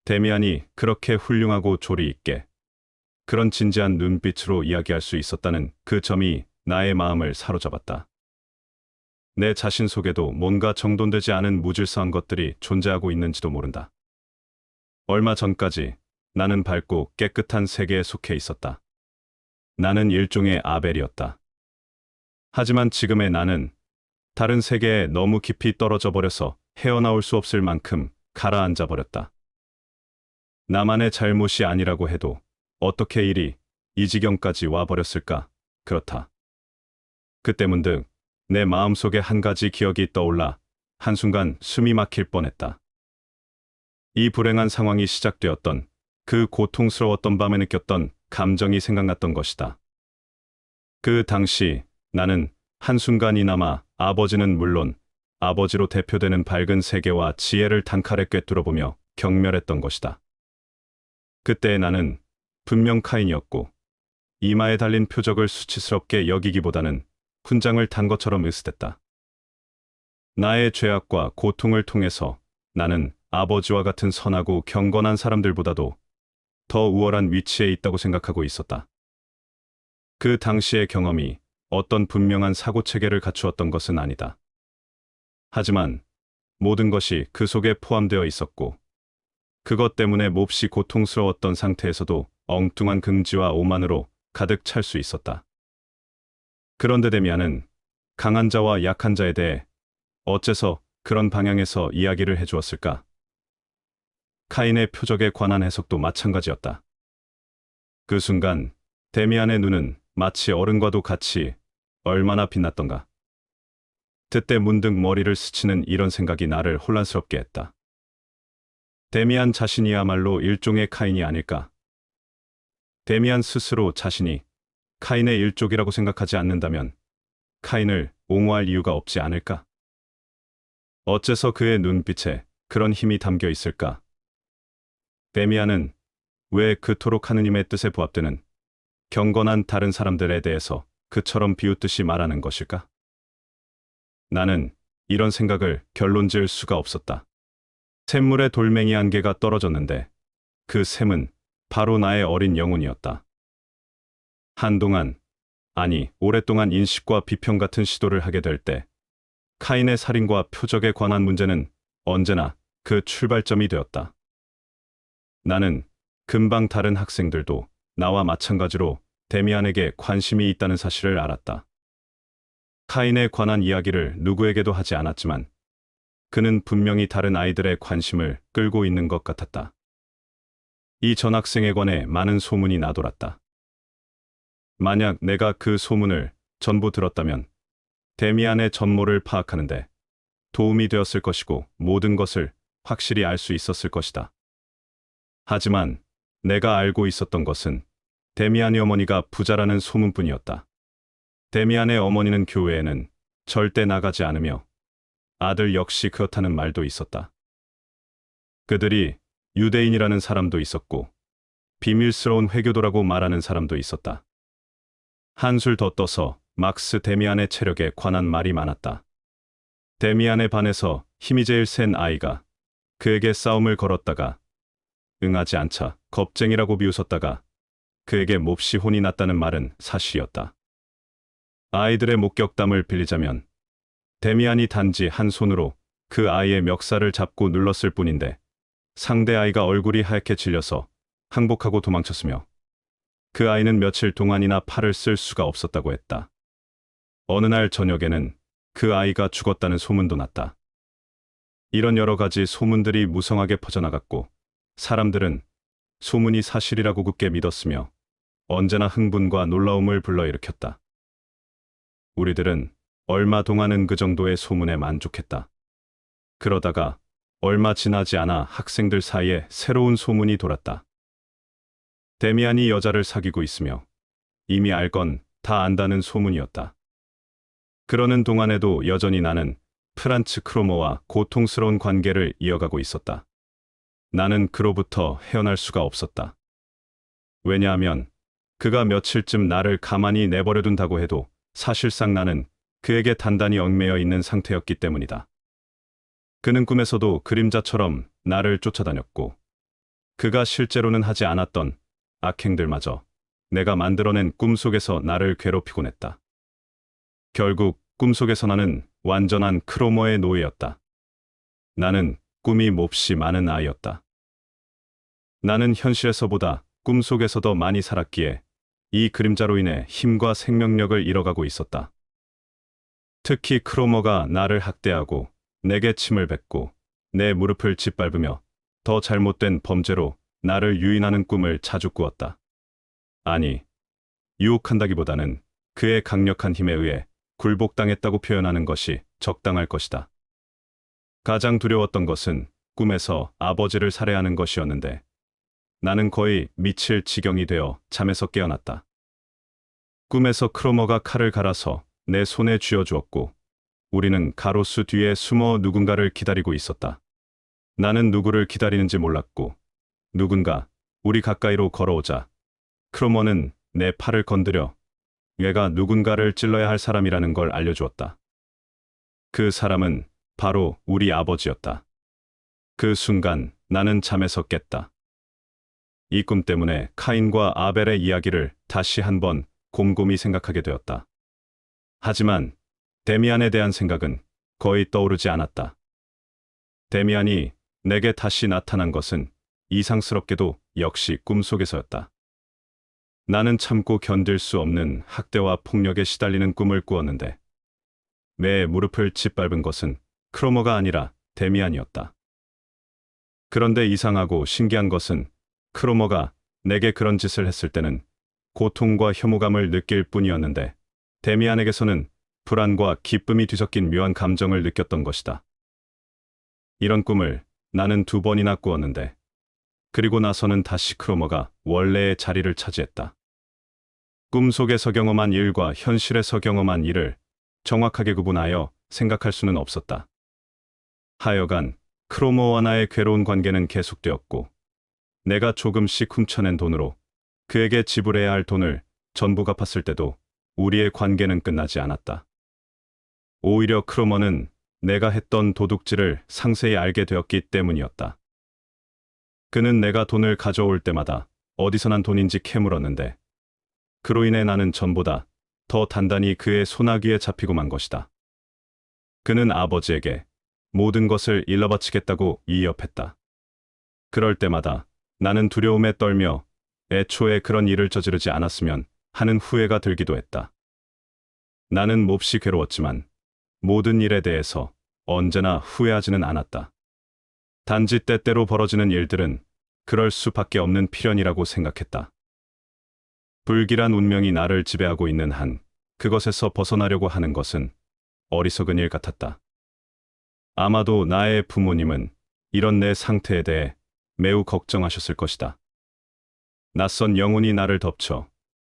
데미안이 그렇게 훌륭하고 조리 있게 그런 진지한 눈빛으로 이야기할 수 있었다는 그 점이 나의 마음을 사로잡았다. 내 자신 속에도 뭔가 정돈되지 않은 무질서한 것들이 존재하고 있는지도 모른다. 얼마 전까지 나는 밝고 깨끗한 세계에 속해 있었다. 나는 일종의 아벨이었다. 하지만 지금의 나는 다른 세계에 너무 깊이 떨어져 버려서 헤어나올 수 없을 만큼 가라앉아 버렸다. 나만의 잘못이 아니라고 해도 어떻게 일이 이 지경까지 와버렸을까? 그렇다. 그때 문득 내 마음속에 한 가지 기억이 떠올라 한순간 숨이 막힐 뻔했다. 이 불행한 상황이 시작되었던 그 고통스러웠던 밤에 느꼈던 감정이 생각났던 것이다. 그 당시 나는 한순간이나마 아버지는 물론 아버지로 대표되는 밝은 세계와 지혜를 단칼에 꿰뚫어보며 경멸했던 것이다. 그때 나는 분명 카인이었고 이마에 달린 표적을 수치스럽게 여기기보다는 훈장을 탄 것처럼 으스댔다. 나의 죄악과 고통을 통해서 나는 아버지와 같은 선하고 경건한 사람들보다도 더 우월한 위치에 있다고 생각하고 있었다. 그 당시의 경험이 어떤 분명한 사고체계를 갖추었던 것은 아니다. 하지만 모든 것이 그 속에 포함되어 있었고 그것 때문에 몹시 고통스러웠던 상태에서도 엉뚱한 긍지와 오만으로 가득 찰 수 있었다. 그런데 데미안은 강한 자와 약한 자에 대해 어째서 그런 방향에서 이야기를 해주었을까? 카인의 표적에 관한 해석도 마찬가지였다. 그 순간 데미안의 눈은 마치 어른과도 같이 얼마나 빛났던가. 그때 문득 머리를 스치는 이런 생각이 나를 혼란스럽게 했다. 데미안 자신이야말로 일종의 카인이 아닐까? 데미안 스스로 자신이 카인의 일족이라고 생각하지 않는다면 카인을 옹호할 이유가 없지 않을까? 어째서 그의 눈빛에 그런 힘이 담겨 있을까? 데미안은 왜 그토록 하느님의 뜻에 부합되는 경건한 다른 사람들에 대해서 그처럼 비웃듯이 말하는 것일까? 나는 이런 생각을 결론 지을 수가 없었다. 샘물에 돌멩이 한 개가 떨어졌는데 그 샘은 바로 나의 어린 영혼이었다. 한동안, 아니 오랫동안 인식과 비평 같은 시도를 하게 될 때 카인의 살인과 표적에 관한 문제는 언제나 그 출발점이 되었다. 나는 금방 다른 학생들도 나와 마찬가지로 데미안에게 관심이 있다는 사실을 알았다. 카인에 관한 이야기를 누구에게도 하지 않았지만 그는 분명히 다른 아이들의 관심을 끌고 있는 것 같았다. 이 전학생에 관해 많은 소문이 나돌았다. 만약 내가 그 소문을 전부 들었다면 데미안의 전모를 파악하는데 도움이 되었을 것이고 모든 것을 확실히 알 수 있었을 것이다. 하지만 내가 알고 있었던 것은 데미안의 어머니가 부자라는 소문뿐이었다. 데미안의 어머니는 교회에는 절대 나가지 않으며 아들 역시 그렇다는 말도 있었다. 그들이 유대인이라는 사람도 있었고 비밀스러운 회교도라고 말하는 사람도 있었다. 한술 더 떠서 막스 데미안의 체력에 관한 말이 많았다. 데미안의 반에서 힘이 제일 센 아이가 그에게 싸움을 걸었다가 응하지 않자 겁쟁이라고 비웃었다가 그에게 몹시 혼이 났다는 말은 사실이었다. 아이들의 목격담을 빌리자면 데미안이 단지 한 손으로 그 아이의 멱살을 잡고 눌렀을 뿐인데 상대 아이가 얼굴이 하얗게 질려서 항복하고 도망쳤으며 그 아이는 며칠 동안이나 팔을 쓸 수가 없었다고 했다. 어느 날 저녁에는 그 아이가 죽었다는 소문도 났다. 이런 여러 가지 소문들이 무성하게 퍼져나갔고 사람들은 소문이 사실이라고 굳게 믿었으며 언제나 흥분과 놀라움을 불러일으켰다. 우리들은 얼마 동안은 그 정도의 소문에 만족했다. 그러다가 얼마 지나지 않아 학생들 사이에 새로운 소문이 돌았다. 데미안이 여자를 사귀고 있으며 이미 알 건 다 안다는 소문이었다. 그러는 동안에도 여전히 나는 프란츠 크로머와 고통스러운 관계를 이어가고 있었다. 나는 그로부터 헤어날 수가 없었다. 왜냐하면 그가 며칠쯤 나를 가만히 내버려둔다고 해도 사실상 나는 그에게 단단히 얽매여 있는 상태였기 때문이다. 그는 꿈에서도 그림자처럼 나를 쫓아다녔고 그가 실제로는 하지 않았던 악행들마저 내가 만들어낸 꿈속에서 나를 괴롭히곤 했다. 결국 꿈속에서 나는 완전한 크로머의 노예였다. 나는 꿈이 몹시 많은 아이였다. 나는 현실에서보다 꿈속에서 더 많이 살았기에 이 그림자로 인해 힘과 생명력을 잃어가고 있었다. 특히 크로머가 나를 학대하고 내게 침을 뱉고 내 무릎을 짓밟으며 더 잘못된 범죄로 나를 유인하는 꿈을 자주 꾸었다. 아니, 유혹한다기보다는 그의 강력한 힘에 의해 굴복당했다고 표현하는 것이 적당할 것이다. 가장 두려웠던 것은 꿈에서 아버지를 살해하는 것이었는데 나는 거의 미칠 지경이 되어 잠에서 깨어났다. 꿈에서 크로머가 칼을 갈아서 내 손에 쥐어주었고 우리는 가로수 뒤에 숨어 누군가를 기다리고 있었다. 나는 누구를 기다리는지 몰랐고 누군가 우리 가까이로 걸어오자 크로머는 내 팔을 건드려 얘가 누군가를 찔러야 할 사람이라는 걸 알려주었다. 그 사람은 바로 우리 아버지였다. 그 순간 나는 잠에서 깼다. 이 꿈 때문에 카인과 아벨의 이야기를 다시 한번 곰곰이 생각하게 되었다. 하지만 데미안에 대한 생각은 거의 떠오르지 않았다. 데미안이 내게 다시 나타난 것은 이상스럽게도 역시 꿈속에서였다. 나는 참고 견딜 수 없는 학대와 폭력에 시달리는 꿈을 꾸었는데 내 무릎을 짓밟은 것은 크로머가 아니라 데미안이었다. 그런데 이상하고 신기한 것은 크로머가 내게 그런 짓을 했을 때는 고통과 혐오감을 느낄 뿐이었는데 데미안에게서는 불안과 기쁨이 뒤섞인 묘한 감정을 느꼈던 것이다. 이런 꿈을 나는 2번이나 꾸었는데, 그리고 나서는 다시 크로머가 원래의 자리를 차지했다. 꿈속에서 경험한 일과 현실에서 경험한 일을 정확하게 구분하여 생각할 수는 없었다. 하여간 크로머와 나의 괴로운 관계는 계속되었고, 내가 조금씩 훔쳐낸 돈으로 그에게 지불해야 할 돈을 전부 갚았을 때도 우리의 관계는 끝나지 않았다. 오히려 크로머는 내가 했던 도둑질을 상세히 알게 되었기 때문이었다. 그는 내가 돈을 가져올 때마다 어디서 난 돈인지 캐물었는데, 그로 인해 나는 전보다 더 단단히 그의 소나기에 잡히고 만 것이다. 그는 아버지에게 모든 것을 일러바치겠다고 이협했다. 그럴 때마다 나는 두려움에 떨며 애초에 그런 일을 저지르지 않았으면 하는 후회가 들기도 했다. 나는 몹시 괴로웠지만 모든 일에 대해서 언제나 후회하지는 않았다. 단지 때때로 벌어지는 일들은 그럴 수밖에 없는 필연이라고 생각했다. 불길한 운명이 나를 지배하고 있는 한 그것에서 벗어나려고 하는 것은 어리석은 일 같았다. 아마도 나의 부모님은 이런 내 상태에 대해 매우 걱정하셨을 것이다. 낯선 영혼이 나를 덮쳐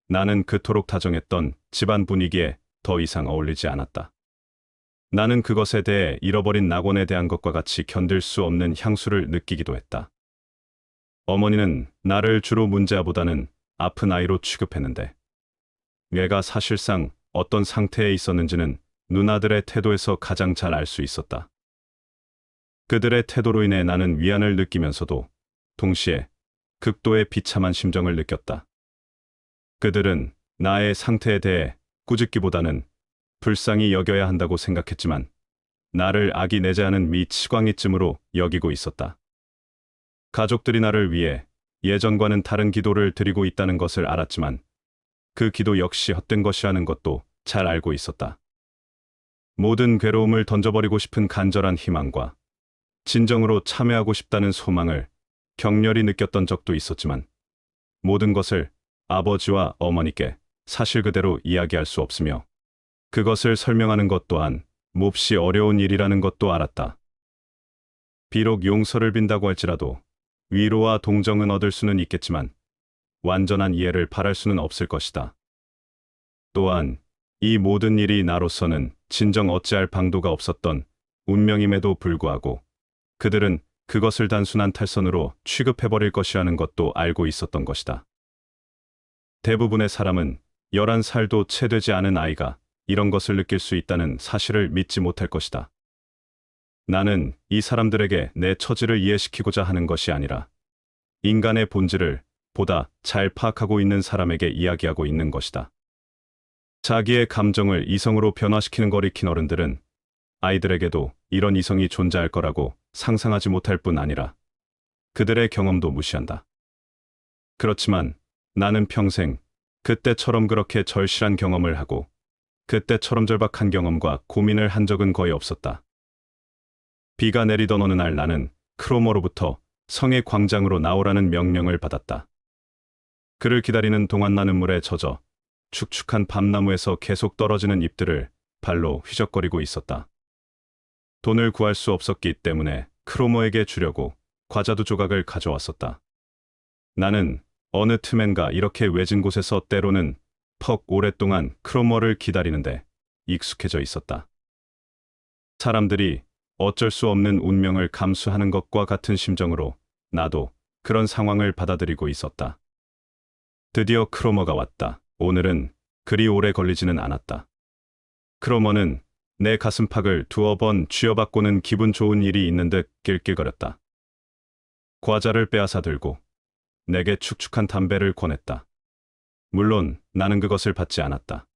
나는 그토록 다정했던 집안 분위기에 더 이상 어울리지 않았다. 나는 그것에 대해 잃어버린 낙원에 대한 것과 같이 견딜 수 없는 향수를 느끼기도 했다. 어머니는 나를 주로 문제아보다는 아픈 아이로 취급했는데, 내가 사실상 어떤 상태에 있었는지는 누나들의 태도에서 가장 잘 알 수 있었다. 그들의 태도로 인해 나는 위안을 느끼면서도 동시에 극도의 비참한 심정을 느꼈다. 그들은 나의 상태에 대해 꾸짖기보다는 불쌍히 여겨야 한다고 생각했지만 나를 아기 내재하는 미치광이쯤으로 여기고 있었다. 가족들이 나를 위해 예전과는 다른 기도를 드리고 있다는 것을 알았지만 그 기도 역시 헛된 것이라는 것도 잘 알고 있었다. 모든 괴로움을 던져버리고 싶은 간절한 희망과 진정으로 참여하고 싶다는 소망을 격렬히 느꼈던 적도 있었지만 모든 것을 아버지와 어머니께 사실 그대로 이야기할 수 없으며 그것을 설명하는 것 또한 몹시 어려운 일이라는 것도 알았다. 비록 용서를 빈다고 할지라도 위로와 동정은 얻을 수는 있겠지만 완전한 이해를 바랄 수는 없을 것이다. 또한 이 모든 일이 나로서는 진정 어찌할 방도가 없었던 운명임에도 불구하고 그들은 그것을 단순한 탈선으로 취급해버릴 것이라는 것도 알고 있었던 것이다. 대부분의 사람은 11살도 채 되지 않은 아이가 이런 것을 느낄 수 있다는 사실을 믿지 못할 것이다. 나는 이 사람들에게 내 처지를 이해시키고자 하는 것이 아니라 인간의 본질을 보다 잘 파악하고 있는 사람에게 이야기하고 있는 것이다. 자기의 감정을 이성으로 변화시키는 걸 익힌 어른들은 아이들에게도 이런 이성이 존재할 거라고 상상하지 못할 뿐 아니라 그들의 경험도 무시한다. 그렇지만 나는 평생 그때처럼 그렇게 절실한 경험을 하고 그때처럼 절박한 경험과 고민을 한 적은 거의 없었다. 비가 내리던 어느 날 나는 크로머로부터 성의 광장으로 나오라는 명령을 받았다. 그를 기다리는 동안 나는 물에 젖어 축축한 밤나무에서 계속 떨어지는 잎들을 발로 휘적거리고 있었다. 돈을 구할 수 없었기 때문에 크로머에게 주려고 과자 2조각을 가져왔었다. 나는 어느 틈엔가 이렇게 외진 곳에서 때로는 퍽 오랫동안 크로머를 기다리는데 익숙해져 있었다. 사람들이 어쩔 수 없는 운명을 감수하는 것과 같은 심정으로 나도 그런 상황을 받아들이고 있었다. 드디어 크로머가 왔다. 오늘은 그리 오래 걸리지는 않았다. 크로머는 내 가슴팍을 2번 쥐어받고는 기분 좋은 일이 있는 듯 낄낄거렸다. 과자를 빼앗아 들고 내게 축축한 담배를 권했다. 물론 나는 그것을 받지 않았다.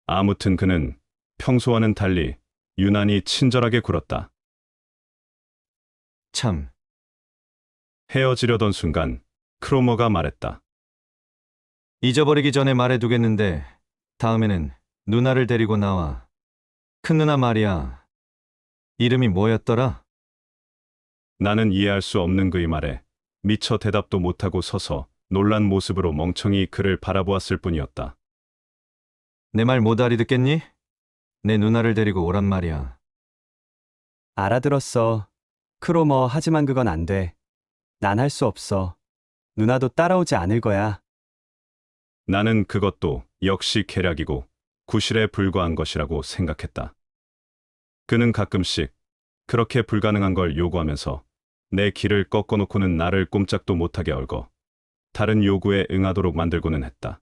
아무튼 그는 평소와는 달리 유난히 친절하게 굴었다. 참, 헤어지려던 순간 크로머가 말했다. 잊어버리기 전에 말해두겠는데 다음에는 누나를 데리고 나와. 큰 누나 말이야. 이름이 뭐였더라? 나는 이해할 수 없는 그의 말에 미처 대답도 못하고 서서 놀란 모습으로 멍청이 그를 바라보았을 뿐이었다. 내 말 못 알아듣겠니? 내 누나를 데리고 오란 말이야. 알아들었어. 크로머, 하지만 그건 안 돼. 난 할 수 없어. 누나도 따라오지 않을 거야. 나는 그것도 역시 계략이고 구실에 불과한 것이라고 생각했다. 그는 가끔씩 그렇게 불가능한 걸 요구하면서 내 길을 꺾어놓고는 나를 꼼짝도 못하게 얽어 다른 요구에 응하도록 만들고는 했다.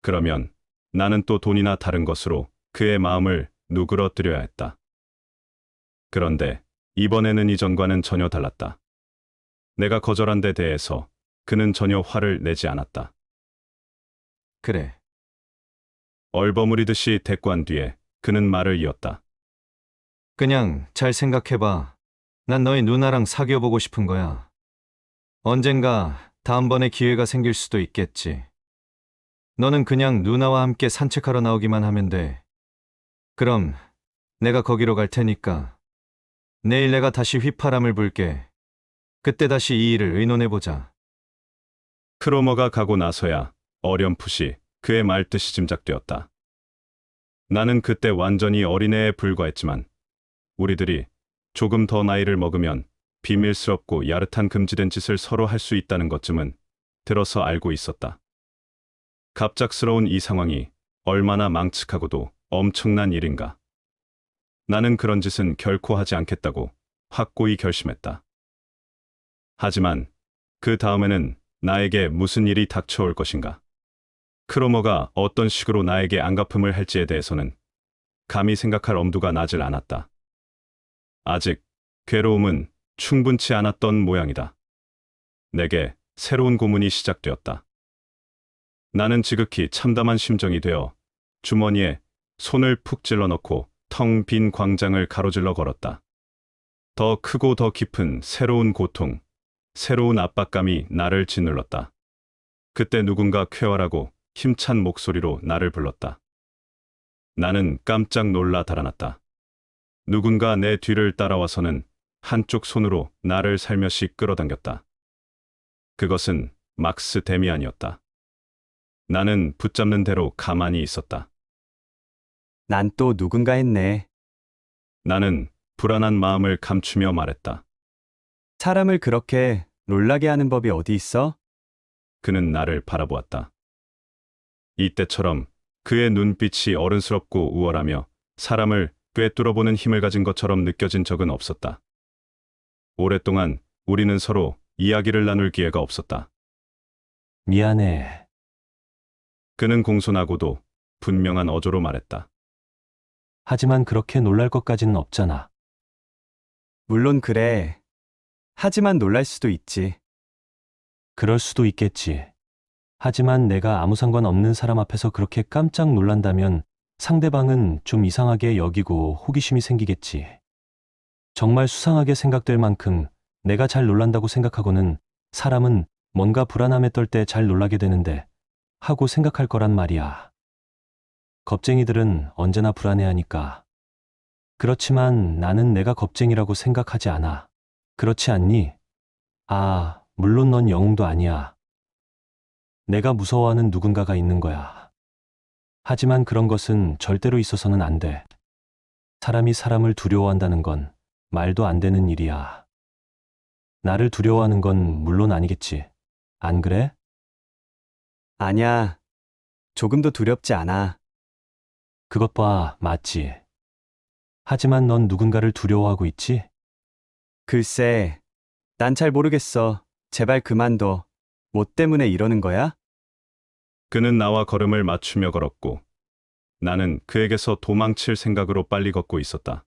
그러면 나는 또 돈이나 다른 것으로 그의 마음을 누그러뜨려야 했다. 그런데 이번에는 이전과는 전혀 달랐다. 내가 거절한 데 대해서 그는 전혀 화를 내지 않았다. 그래. 얼버무리듯이 대꾸한 뒤에 그는 말을 이었다. 그냥 잘 생각해봐. 난 너희 누나랑 사귀어보고 싶은 거야. 언젠가 다음번에 기회가 생길 수도 있겠지. 너는 그냥 누나와 함께 산책하러 나오기만 하면 돼. 그럼 내가 거기로 갈 테니까 내일 내가 다시 휘파람을 불게. 그때 다시 이 일을 의논해보자. 크로머가 가고 나서야 어렴풋이 그의 말뜻이 짐작되었다. 나는 그때 완전히 어린애에 불과했지만 우리들이 조금 더 나이를 먹으면 비밀스럽고 야릇한 금지된 짓을 서로 할 수 있다는 것쯤은 들어서 알고 있었다. 갑작스러운 이 상황이 얼마나 망측하고도 엄청난 일인가. 나는 그런 짓은 결코 하지 않겠다고 확고히 결심했다. 하지만 그 다음에는 나에게 무슨 일이 닥쳐올 것인가. 크로머가 어떤 식으로 나에게 안갚음을 할지에 대해서는 감히 생각할 엄두가 나질 않았다. 아직 괴로움은 충분치 않았던 모양이다. 내게 새로운 고문이 시작되었다. 나는 지극히 참담한 심정이 되어 주머니에 손을 푹 찔러 넣고 텅 빈 광장을 가로질러 걸었다. 더 크고 더 깊은 새로운 고통, 새로운 압박감이 나를 짓눌렀다. 그때 누군가 쾌활하고 힘찬 목소리로 나를 불렀다. 나는 깜짝 놀라 달아났다. 누군가 내 뒤를 따라와서는 한쪽 손으로 나를 살며시 끌어당겼다. 그것은 막스 데미안이었다. 나는 붙잡는 대로 가만히 있었다. 난 또 누군가 했네. 나는 불안한 마음을 감추며 말했다. 사람을 그렇게 놀라게 하는 법이 어디 있어? 그는 나를 바라보았다. 이때처럼 그의 눈빛이 어른스럽고 우월하며 사람을 꿰뚫어보는 힘을 가진 것처럼 느껴진 적은 없었다. 오랫동안 우리는 서로 이야기를 나눌 기회가 없었다. 미안해. 그는 공손하고도 분명한 어조로 말했다. 하지만 그렇게 놀랄 것까지는 없잖아. 물론 그래. 하지만 놀랄 수도 있지. 그럴 수도 있겠지. 하지만 내가 아무 상관없는 사람 앞에서 그렇게 깜짝 놀란다면 상대방은 좀 이상하게 여기고 호기심이 생기겠지. 정말 수상하게 생각될 만큼 내가 잘 놀란다고 생각하고는 사람은 뭔가 불안함에 떨 때 잘 놀라게 되는데 하고 생각할 거란 말이야. 겁쟁이들은 언제나 불안해하니까. 그렇지만 나는 내가 겁쟁이라고 생각하지 않아. 그렇지 않니? 아, 물론 넌 영웅도 아니야. 내가 무서워하는 누군가가 있는 거야. 하지만 그런 것은 절대로 있어서는 안 돼. 사람이 사람을 두려워한다는 건 말도 안 되는 일이야. 나를 두려워하는 건 물론 아니겠지. 안 그래? 아니야. 조금도 두렵지 않아. 그것 봐, 맞지. 하지만 넌 누군가를 두려워하고 있지? 글쎄, 난 잘 모르겠어. 제발 그만둬. 뭐 때문에 이러는 거야? 그는 나와 걸음을 맞추며 걸었고 나는 그에게서 도망칠 생각으로 빨리 걷고 있었다.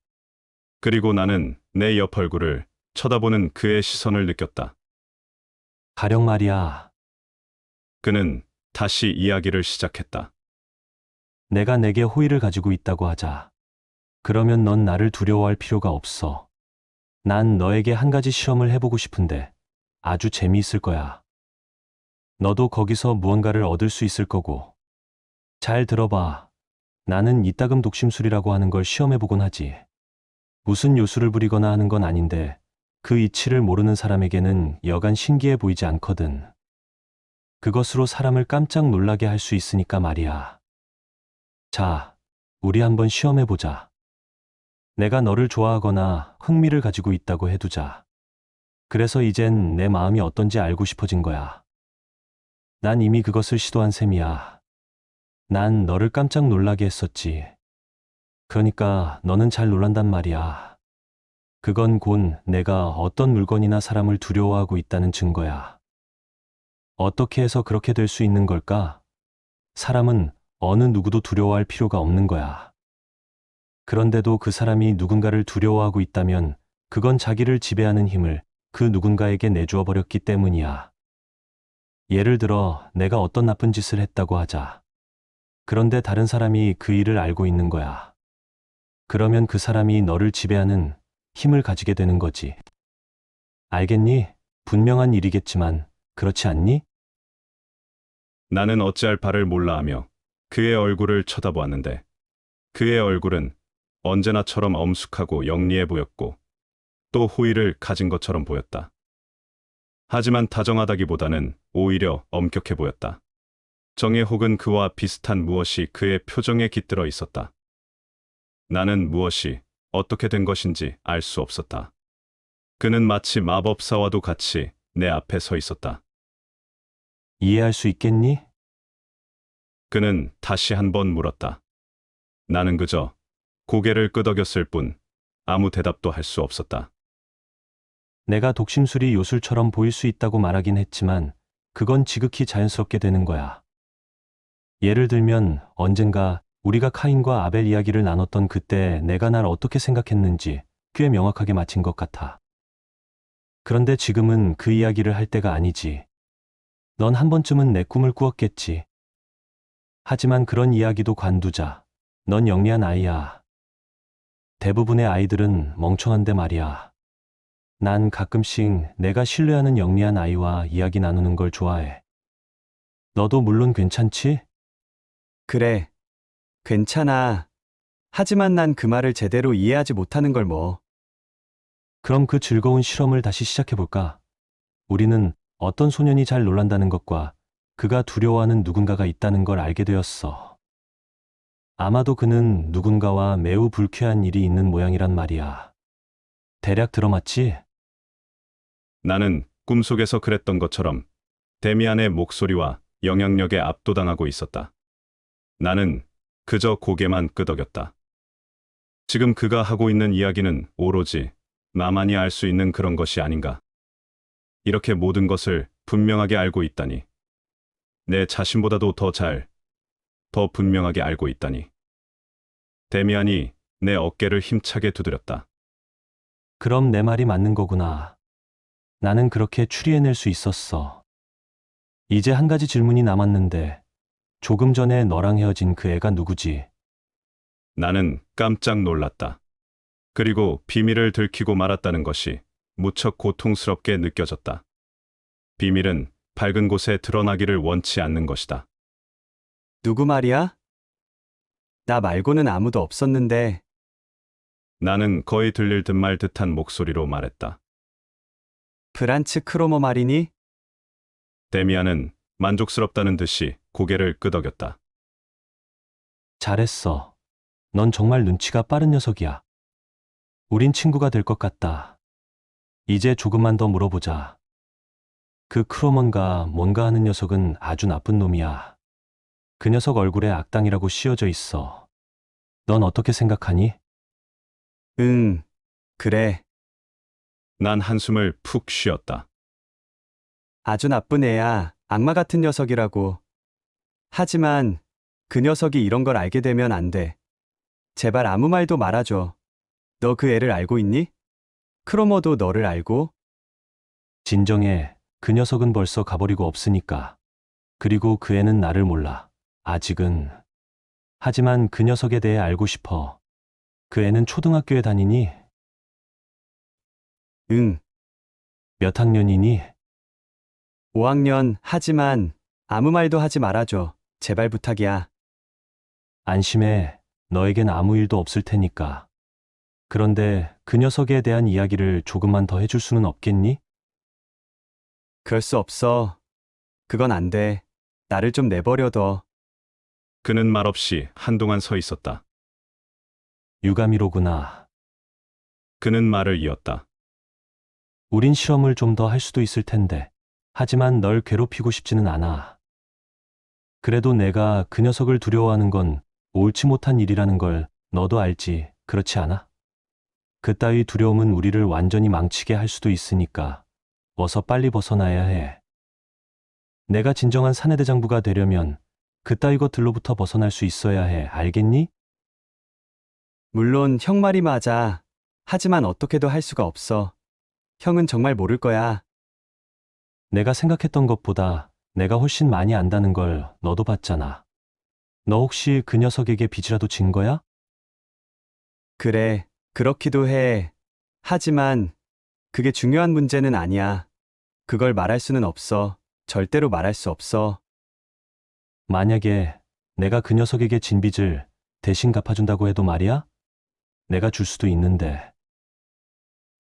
그리고 나는 내 옆 얼굴을 쳐다보는 그의 시선을 느꼈다. 가령 말이야. 그는 다시 이야기를 시작했다. 내가 내게 호의를 가지고 있다고 하자. 그러면 넌 나를 두려워할 필요가 없어. 난 너에게 한 가지 시험을 해보고 싶은데 아주 재미있을 거야. 너도 거기서 무언가를 얻을 수 있을 거고. 잘 들어봐. 나는 이따금 독심술이라고 하는 걸 시험해보곤 하지. 무슨 요술을 부리거나 하는 건 아닌데 그 이치를 모르는 사람에게는 여간 신기해 보이지 않거든. 그것으로 사람을 깜짝 놀라게 할 수 있으니까 말이야. 자, 우리 한번 시험해보자. 내가 너를 좋아하거나 흥미를 가지고 있다고 해두자. 그래서 이젠 내 마음이 어떤지 알고 싶어진 거야. 난 이미 그것을 시도한 셈이야. 난 너를 깜짝 놀라게 했었지. 그러니까 너는 잘 놀란단 말이야. 그건 곧 내가 어떤 물건이나 사람을 두려워하고 있다는 증거야. 어떻게 해서 그렇게 될 수 있는 걸까? 사람은 어느 누구도 두려워할 필요가 없는 거야. 그런데도 그 사람이 누군가를 두려워하고 있다면 그건 자기를 지배하는 힘을 그 누군가에게 내주어 버렸기 때문이야. 예를 들어 내가 어떤 나쁜 짓을 했다고 하자. 그런데 다른 사람이 그 일을 알고 있는 거야. 그러면 그 사람이 너를 지배하는 힘을 가지게 되는 거지. 알겠니? 분명한 일이겠지만 그렇지 않니? 나는 어찌할 바를 몰라 하며 그의 얼굴을 쳐다보았는데 그의 얼굴은 언제나처럼 엄숙하고 영리해 보였고 또 호의를 가진 것처럼 보였다. 하지만 다정하다기보다는 오히려 엄격해 보였다. 정의 혹은 그와 비슷한 무엇이 그의 표정에 깃들어 있었다. 나는 무엇이 어떻게 된 것인지 알 수 없었다. 그는 마치 마법사와도 같이 내 앞에 서 있었다. 이해할 수 있겠니? 그는 다시 한 번 물었다. 나는 그저 고개를 끄덕였을 뿐 아무 대답도 할 수 없었다. 내가 독심술이 요술처럼 보일 수 있다고 말하긴 했지만 그건 지극히 자연스럽게 되는 거야. 예를 들면 언젠가 우리가 카인과 아벨 이야기를 나눴던 그때 내가 날 어떻게 생각했는지 꽤 명확하게 마친 것 같아. 그런데 지금은 그 이야기를 할 때가 아니지. 넌 한 번쯤은 내 꿈을 꾸었겠지. 하지만 그런 이야기도 관두자. 넌 영리한 아이야. 대부분의 아이들은 멍청한데 말이야. 난 가끔씩 내가 신뢰하는 영리한 아이와 이야기 나누는 걸 좋아해. 너도 물론 괜찮지? 그래, 괜찮아. 하지만 난 그 말을 제대로 이해하지 못하는 걸 뭐. 그럼 그 즐거운 실험을 다시 시작해볼까? 우리는 어떤 소년이 잘 놀란다는 것과 그가 두려워하는 누군가가 있다는 걸 알게 되었어. 아마도 그는 누군가와 매우 불쾌한 일이 있는 모양이란 말이야. 대략 들어맞지? 나는 꿈속에서 그랬던 것처럼 데미안의 목소리와 영향력에 압도당하고 있었다. 나는 그저 고개만 끄덕였다. 지금 그가 하고 있는 이야기는 오로지 나만이 알 수 있는 그런 것이 아닌가. 이렇게 모든 것을 분명하게 알고 있다니. 내 자신보다도 더 분명하게 알고 있다니. 데미안이 내 어깨를 힘차게 두드렸다. 그럼 내 말이 맞는 거구나. 나는 그렇게 추리해낼 수 있었어. 이제 한 가지 질문이 남았는데, 조금 전에 너랑 헤어진 그 애가 누구지? 나는 깜짝 놀랐다. 그리고 비밀을 들키고 말았다는 것이 무척 고통스럽게 느껴졌다. 비밀은 밝은 곳에 드러나기를 원치 않는 것이다. 누구 말이야? 나 말고는 아무도 없었는데. 나는 거의 들릴 듯 말 듯한 목소리로 말했다. 브란츠 크로머 말이니? 데미안은 만족스럽다는 듯이 고개를 끄덕였다. 잘했어. 넌 정말 눈치가 빠른 녀석이야. 우린 친구가 될 것 같다. 이제 조금만 더 물어보자. 그 크로먼가 뭔가 하는 녀석은 아주 나쁜 놈이야. 그 녀석 얼굴에 악당이라고 씌어져 있어. 넌 어떻게 생각하니? 응, 그래. 난 한숨을 푹 쉬었다. 아주 나쁜 애야. 악마 같은 녀석이라고. 하지만 그 녀석이 이런 걸 알게 되면 안 돼. 제발 아무 말도 말아줘. 너 그 애를 알고 있니? 크로머도 너를 알고? 진정해. 그 녀석은 벌써 가버리고 없으니까. 그리고 그 애는 나를 몰라. 아직은. 하지만 그 녀석에 대해 알고 싶어. 그 애는 초등학교에 다니니? 응, 몇 학년이니? 5학년. 하지만 아무 말도 하지 말아줘. 제발 부탁이야. 안심해. 너에겐 아무 일도 없을 테니까. 그런데 그 녀석에 대한 이야기를 조금만 더 해줄 수는 없겠니? 그럴 수 없어. 그건 안 돼. 나를 좀 내버려둬. 그는 말없이 한동안 서 있었다. 유감이로구나. 그는 말을 이었다. 우린 실험을 좀 더 할 수도 있을 텐데. 하지만 널 괴롭히고 싶지는 않아. 그래도 내가 그 녀석을 두려워하는 건 옳지 못한 일이라는 걸 너도 알지, 그렇지 않아? 그따위 두려움은 우리를 완전히 망치게 할 수도 있으니까 어서 빨리 벗어나야 해. 내가 진정한 사내대장부가 되려면 그따위 것들로부터 벗어날 수 있어야 해, 알겠니? 물론 형 말이 맞아. 하지만 어떻게도 할 수가 없어. 형은 정말 모를 거야. 내가 생각했던 것보다 내가 훨씬 많이 안다는 걸 너도 봤잖아. 너 혹시 그 녀석에게 빚이라도 진 거야? 그래, 그렇기도 해. 하지만 그게 중요한 문제는 아니야. 그걸 말할 수는 없어. 절대로 말할 수 없어. 만약에 내가 그 녀석에게 진 빚을 대신 갚아준다고 해도 말이야? 내가 줄 수도 있는데.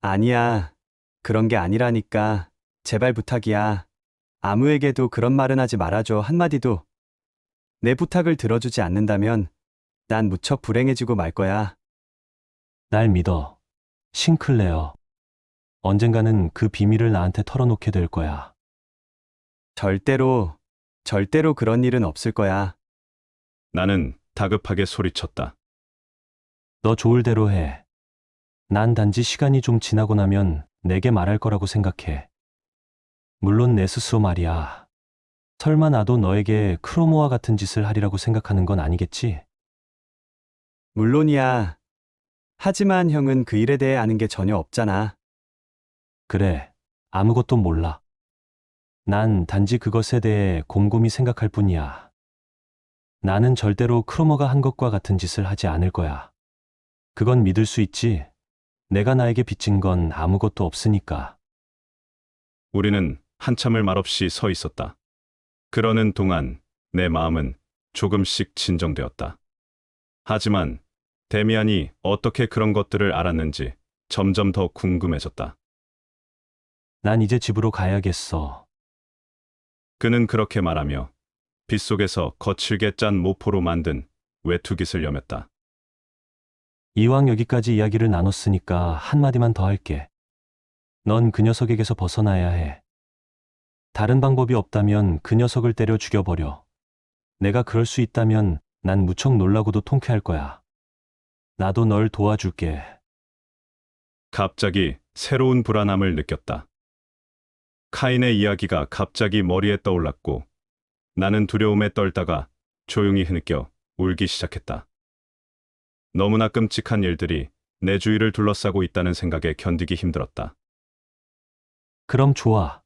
아니야. 그런 게 아니라니까. 제발 부탁이야. 아무에게도 그런 말은 하지 말아줘, 한마디도. 내 부탁을 들어주지 않는다면 난 무척 불행해지고 말 거야. 날 믿어. 싱클레어. 언젠가는 그 비밀을 나한테 털어놓게 될 거야. 절대로, 절대로 그런 일은 없을 거야. 나는 다급하게 소리쳤다. 너 좋을 대로 해. 난 단지 시간이 좀 지나고 나면 내게 말할 거라고 생각해. 물론 내 스스로 말이야. 설마 나도 너에게 크로모와 같은 짓을 하리라고 생각하는 건 아니겠지? 물론이야. 하지만 형은 그 일에 대해 아는 게 전혀 없잖아. 그래, 아무것도 몰라. 난 단지 그것에 대해 곰곰이 생각할 뿐이야. 나는 절대로 크로머가 한 것과 같은 짓을 하지 않을 거야. 그건 믿을 수 있지. 내가 나에게 빚진 건 아무것도 없으니까. 우리는 한참을 말없이 서 있었다. 그러는 동안 내 마음은 조금씩 진정되었다. 하지만 데미안이 어떻게 그런 것들을 알았는지 점점 더 궁금해졌다. 난 이제 집으로 가야겠어. 그는 그렇게 말하며 빗속에서 거칠게 짠 모포로 만든 외투깃을 여몄다. 이왕 여기까지 이야기를 나눴으니까 한마디만 더 할게. 넌 그 녀석에게서 벗어나야 해. 다른 방법이 없다면 그 녀석을 때려 죽여버려. 내가 그럴 수 있다면 난 무척 놀라고도 통쾌할 거야. 나도 널 도와줄게. 갑자기 새로운 불안함을 느꼈다. 카인의 이야기가 갑자기 머리에 떠올랐고 나는 두려움에 떨다가 조용히 흐느껴 울기 시작했다. 너무나 끔찍한 일들이 내 주위를 둘러싸고 있다는 생각에 견디기 힘들었다. 그럼 좋아.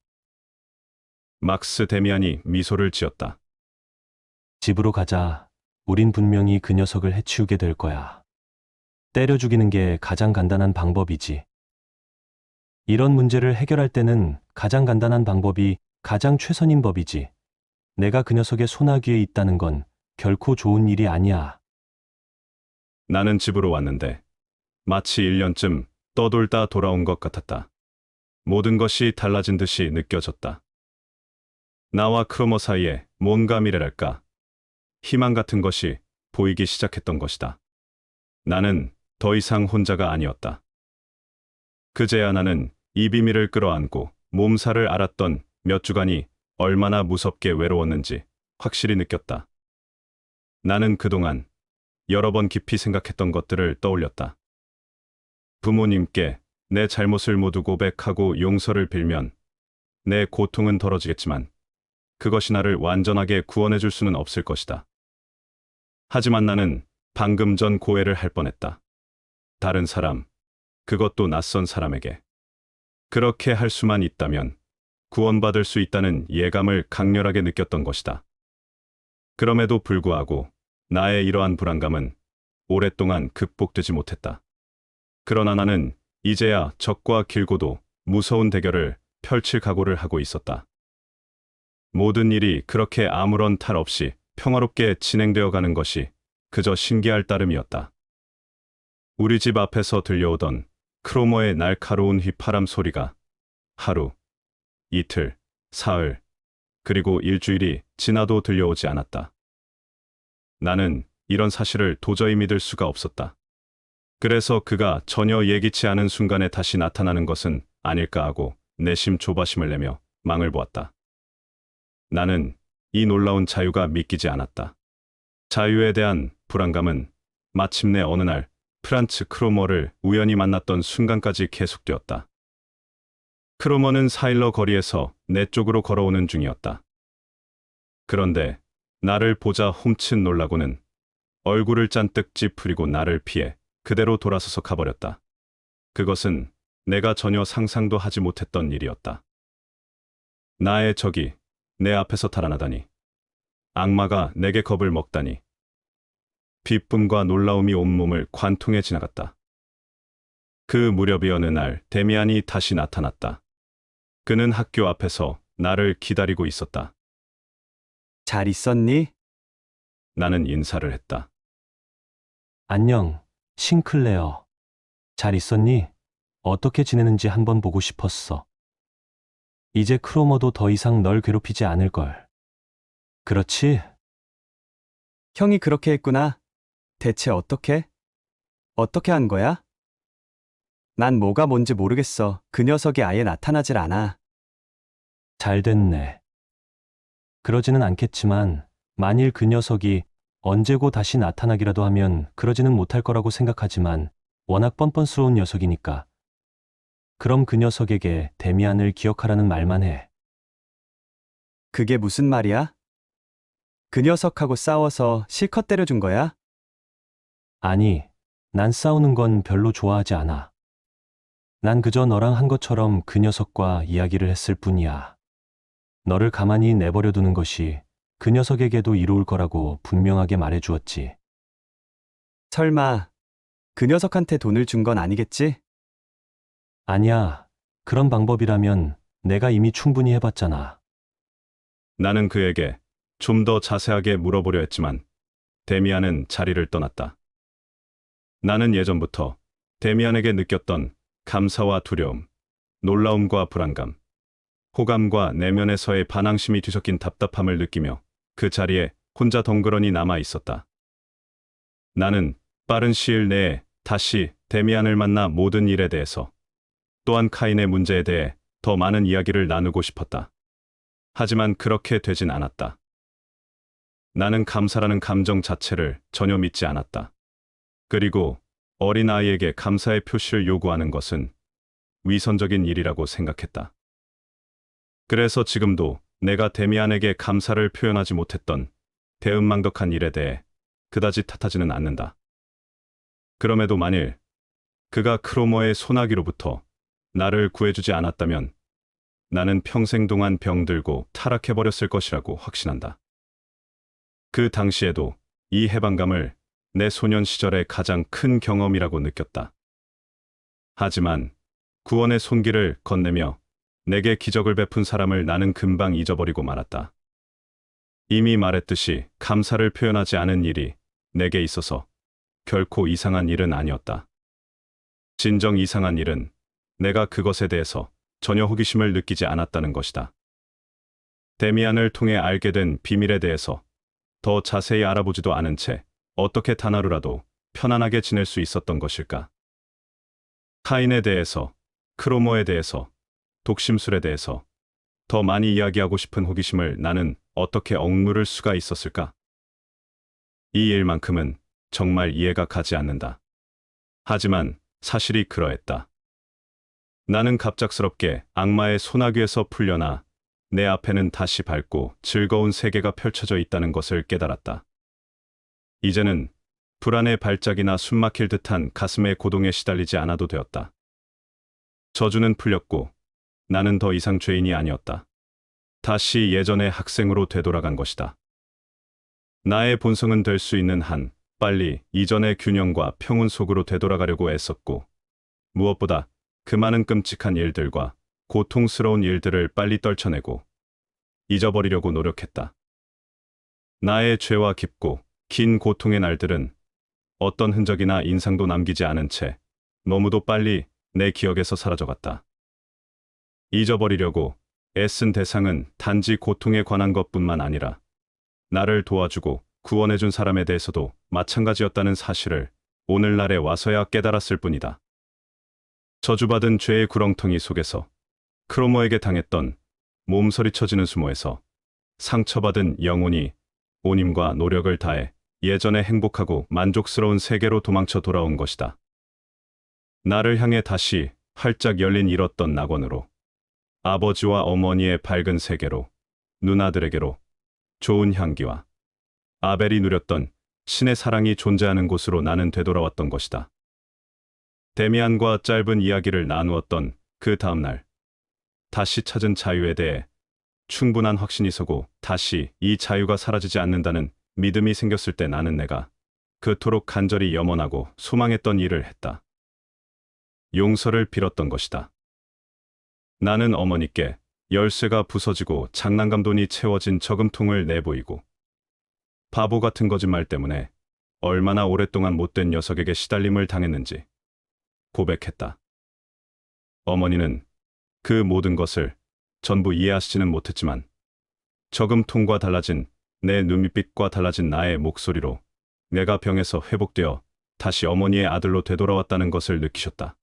막스 데미안이 미소를 지었다. 집으로 가자. 우린 분명히 그 녀석을 해치우게 될 거야. 때려 죽이는 게 가장 간단한 방법이지. 이런 문제를 해결할 때는 가장 간단한 방법이 가장 최선인 법이지. 내가 그 녀석의 소나귀에 있다는 건 결코 좋은 일이 아니야. 나는 집으로 왔는데 마치 1년쯤 떠돌다 돌아온 것 같았다. 모든 것이 달라진 듯이 느껴졌다. 나와 크로머 사이에 뭔가 미래랄까, 희망 같은 것이 보이기 시작했던 것이다. 나는 더 이상 혼자가 아니었다. 그제야 나는 이 비밀을 끌어안고 몸살을 앓았던 몇 주간이 얼마나 무섭게 외로웠는지 확실히 느꼈다. 나는 그동안 여러 번 깊이 생각했던 것들을 떠올렸다. 부모님께 내 잘못을 모두 고백하고 용서를 빌면 내 고통은 덜어지겠지만 그것이 나를 완전하게 구원해 줄 수는 없을 것이다. 하지만 나는 방금 전 고해를 할 뻔했다. 다른 사람, 그것도 낯선 사람에게. 그렇게 할 수만 있다면 구원받을 수 있다는 예감을 강렬하게 느꼈던 것이다. 그럼에도 불구하고 나의 이러한 불안감은 오랫동안 극복되지 못했다. 그러나 나는 이제야 적과 길고도 무서운 대결을 펼칠 각오를 하고 있었다. 모든 일이 그렇게 아무런 탈 없이 평화롭게 진행되어 가는 것이 그저 신기할 따름이었다. 우리 집 앞에서 들려오던 크로머의 날카로운 휘파람 소리가 하루, 이틀, 사흘, 그리고 일주일이 지나도 들려오지 않았다. 나는 이런 사실을 도저히 믿을 수가 없었다. 그래서 그가 전혀 예기치 않은 순간에 다시 나타나는 것은 아닐까 하고 내심 조바심을 내며 망을 보았다. 나는 이 놀라운 자유가 믿기지 않았다. 자유에 대한 불안감은 마침내 어느 날 프란츠 크로머를 우연히 만났던 순간까지 계속되었다. 크로머는 사일러 거리에서 내 쪽으로 걸어오는 중이었다. 그런데 나를 보자 훔칫 놀라고는 얼굴을 잔뜩 찌푸리고 나를 피해 그대로 돌아서서 가버렸다. 그것은 내가 전혀 상상도 하지 못했던 일이었다. 나의 적이 내 앞에서 달아나다니. 악마가 내게 겁을 먹다니. 기쁨과 놀라움이 온몸을 관통해 지나갔다. 그 무렵이 어느 날 데미안이 다시 나타났다. 그는 학교 앞에서 나를 기다리고 있었다. 잘 있었니? 나는 인사를 했다. 안녕, 싱클레어. 잘 있었니? 어떻게 지내는지 한번 보고 싶었어. 이제 크로머도 더 이상 널 괴롭히지 않을걸. 그렇지? 형이 그렇게 했구나. 대체 어떻게? 어떻게 한 거야? 난 뭐가 뭔지 모르겠어. 그 녀석이 아예 나타나질 않아. 잘 됐네. 그러지는 않겠지만 만일 그 녀석이 언제고 다시 나타나기라도 하면 그러지는 못할 거라고 생각하지만 워낙 뻔뻔스러운 녀석이니까. 그럼 그 녀석에게 데미안을 기억하라는 말만 해. 그게 무슨 말이야? 그 녀석하고 싸워서 실컷 때려준 거야? 아니, 난 싸우는 건 별로 좋아하지 않아. 난 그저 너랑 한 것처럼 그 녀석과 이야기를 했을 뿐이야. 너를 가만히 내버려 두는 것이 그 녀석에게도 이로울 거라고 분명하게 말해주었지. 설마 그 녀석한테 돈을 준 건 아니겠지? 아니야, 그런 방법이라면 내가 이미 충분히 해봤잖아. 나는 그에게 좀 더 자세하게 물어보려 했지만 데미안은 자리를 떠났다. 나는 예전부터 데미안에게 느꼈던 감사와 두려움, 놀라움과 불안감, 호감과 내면에서의 반항심이 뒤섞인 답답함을 느끼며 그 자리에 혼자 덩그러니 남아 있었다. 나는 빠른 시일 내에 다시 데미안을 만나 모든 일에 대해서 또한 카인의 문제에 대해 더 많은 이야기를 나누고 싶었다. 하지만 그렇게 되진 않았다. 나는 감사라는 감정 자체를 전혀 믿지 않았다. 그리고 어린아이에게 감사의 표시를 요구하는 것은 위선적인 일이라고 생각했다. 그래서 지금도 내가 데미안에게 감사를 표현하지 못했던 배은망덕한 일에 대해 그다지 탓하지는 않는다. 그럼에도 만일 그가 크로머의 소나기로부터 나를 구해주지 않았다면 나는 평생 동안 병들고 타락해버렸을 것이라고 확신한다. 그 당시에도 이 해방감을 내 소년 시절의 가장 큰 경험이라고 느꼈다. 하지만 구원의 손길을 건네며 내게 기적을 베푼 사람을 나는 금방 잊어버리고 말았다. 이미 말했듯이 감사를 표현하지 않은 일이 내게 있어서 결코 이상한 일은 아니었다. 진정 이상한 일은 내가 그것에 대해서 전혀 호기심을 느끼지 않았다는 것이다. 데미안을 통해 알게 된 비밀에 대해서 더 자세히 알아보지도 않은 채 어떻게 단 하루라도 편안하게 지낼 수 있었던 것일까? 카인에 대해서, 크로모에 대해서, 독심술에 대해서 더 많이 이야기하고 싶은 호기심을 나는 어떻게 억누를 수가 있었을까? 이 일만큼은 정말 이해가 가지 않는다. 하지만 사실이 그러했다. 나는 갑작스럽게 악마의 소나기에서 풀려나 내 앞에는 다시 밝고 즐거운 세계가 펼쳐져 있다는 것을 깨달았다. 이제는 불안의 발작이나 숨막힐 듯한 가슴의 고동에 시달리지 않아도 되었다. 저주는 풀렸고 나는 더 이상 죄인이 아니었다. 다시 예전의 학생으로 되돌아간 것이다. 나의 본성은 될 수 있는 한 빨리 이전의 균형과 평온 속으로 되돌아가려고 애썼고 무엇보다 그 많은 끔찍한 일들과 고통스러운 일들을 빨리 떨쳐내고 잊어버리려고 노력했다. 나의 죄와 깊고 긴 고통의 날들은 어떤 흔적이나 인상도 남기지 않은 채 너무도 빨리 내 기억에서 사라져갔다. 잊어버리려고 애쓴 대상은 단지 고통에 관한 것뿐만 아니라 나를 도와주고 구원해준 사람에 대해서도 마찬가지였다는 사실을 오늘날에 와서야 깨달았을 뿐이다. 저주받은 죄의 구렁텅이 속에서 크로모에게 당했던 몸서리쳐지는 수모에서 상처받은 영혼이 온힘과 노력을 다해 예전의 행복하고 만족스러운 세계로 도망쳐 돌아온 것이다. 나를 향해 다시 활짝 열린 잃었던 낙원으로, 아버지와 어머니의 밝은 세계로, 누나들에게로, 좋은 향기와 아벨이 누렸던 신의 사랑이 존재하는 곳으로 나는 되돌아왔던 것이다. 데미안과 짧은 이야기를 나누었던 그 다음날, 다시 찾은 자유에 대해 충분한 확신이 서고 다시 이 자유가 사라지지 않는다는 믿음이 생겼을 때 나는 내가 그토록 간절히 염원하고 소망했던 일을 했다. 용서를 빌었던 것이다. 나는 어머니께 열쇠가 부서지고 장난감 돈이 채워진 저금통을 내보이고 바보 같은 거짓말 때문에 얼마나 오랫동안 못된 녀석에게 시달림을 당했는지 고백했다. 어머니는 그 모든 것을 전부 이해하시지는 못했지만 저금통과 달라진 내 눈빛과 달라진 나의 목소리로 내가 병에서 회복되어 다시 어머니의 아들로 되돌아왔다는 것을 느끼셨다.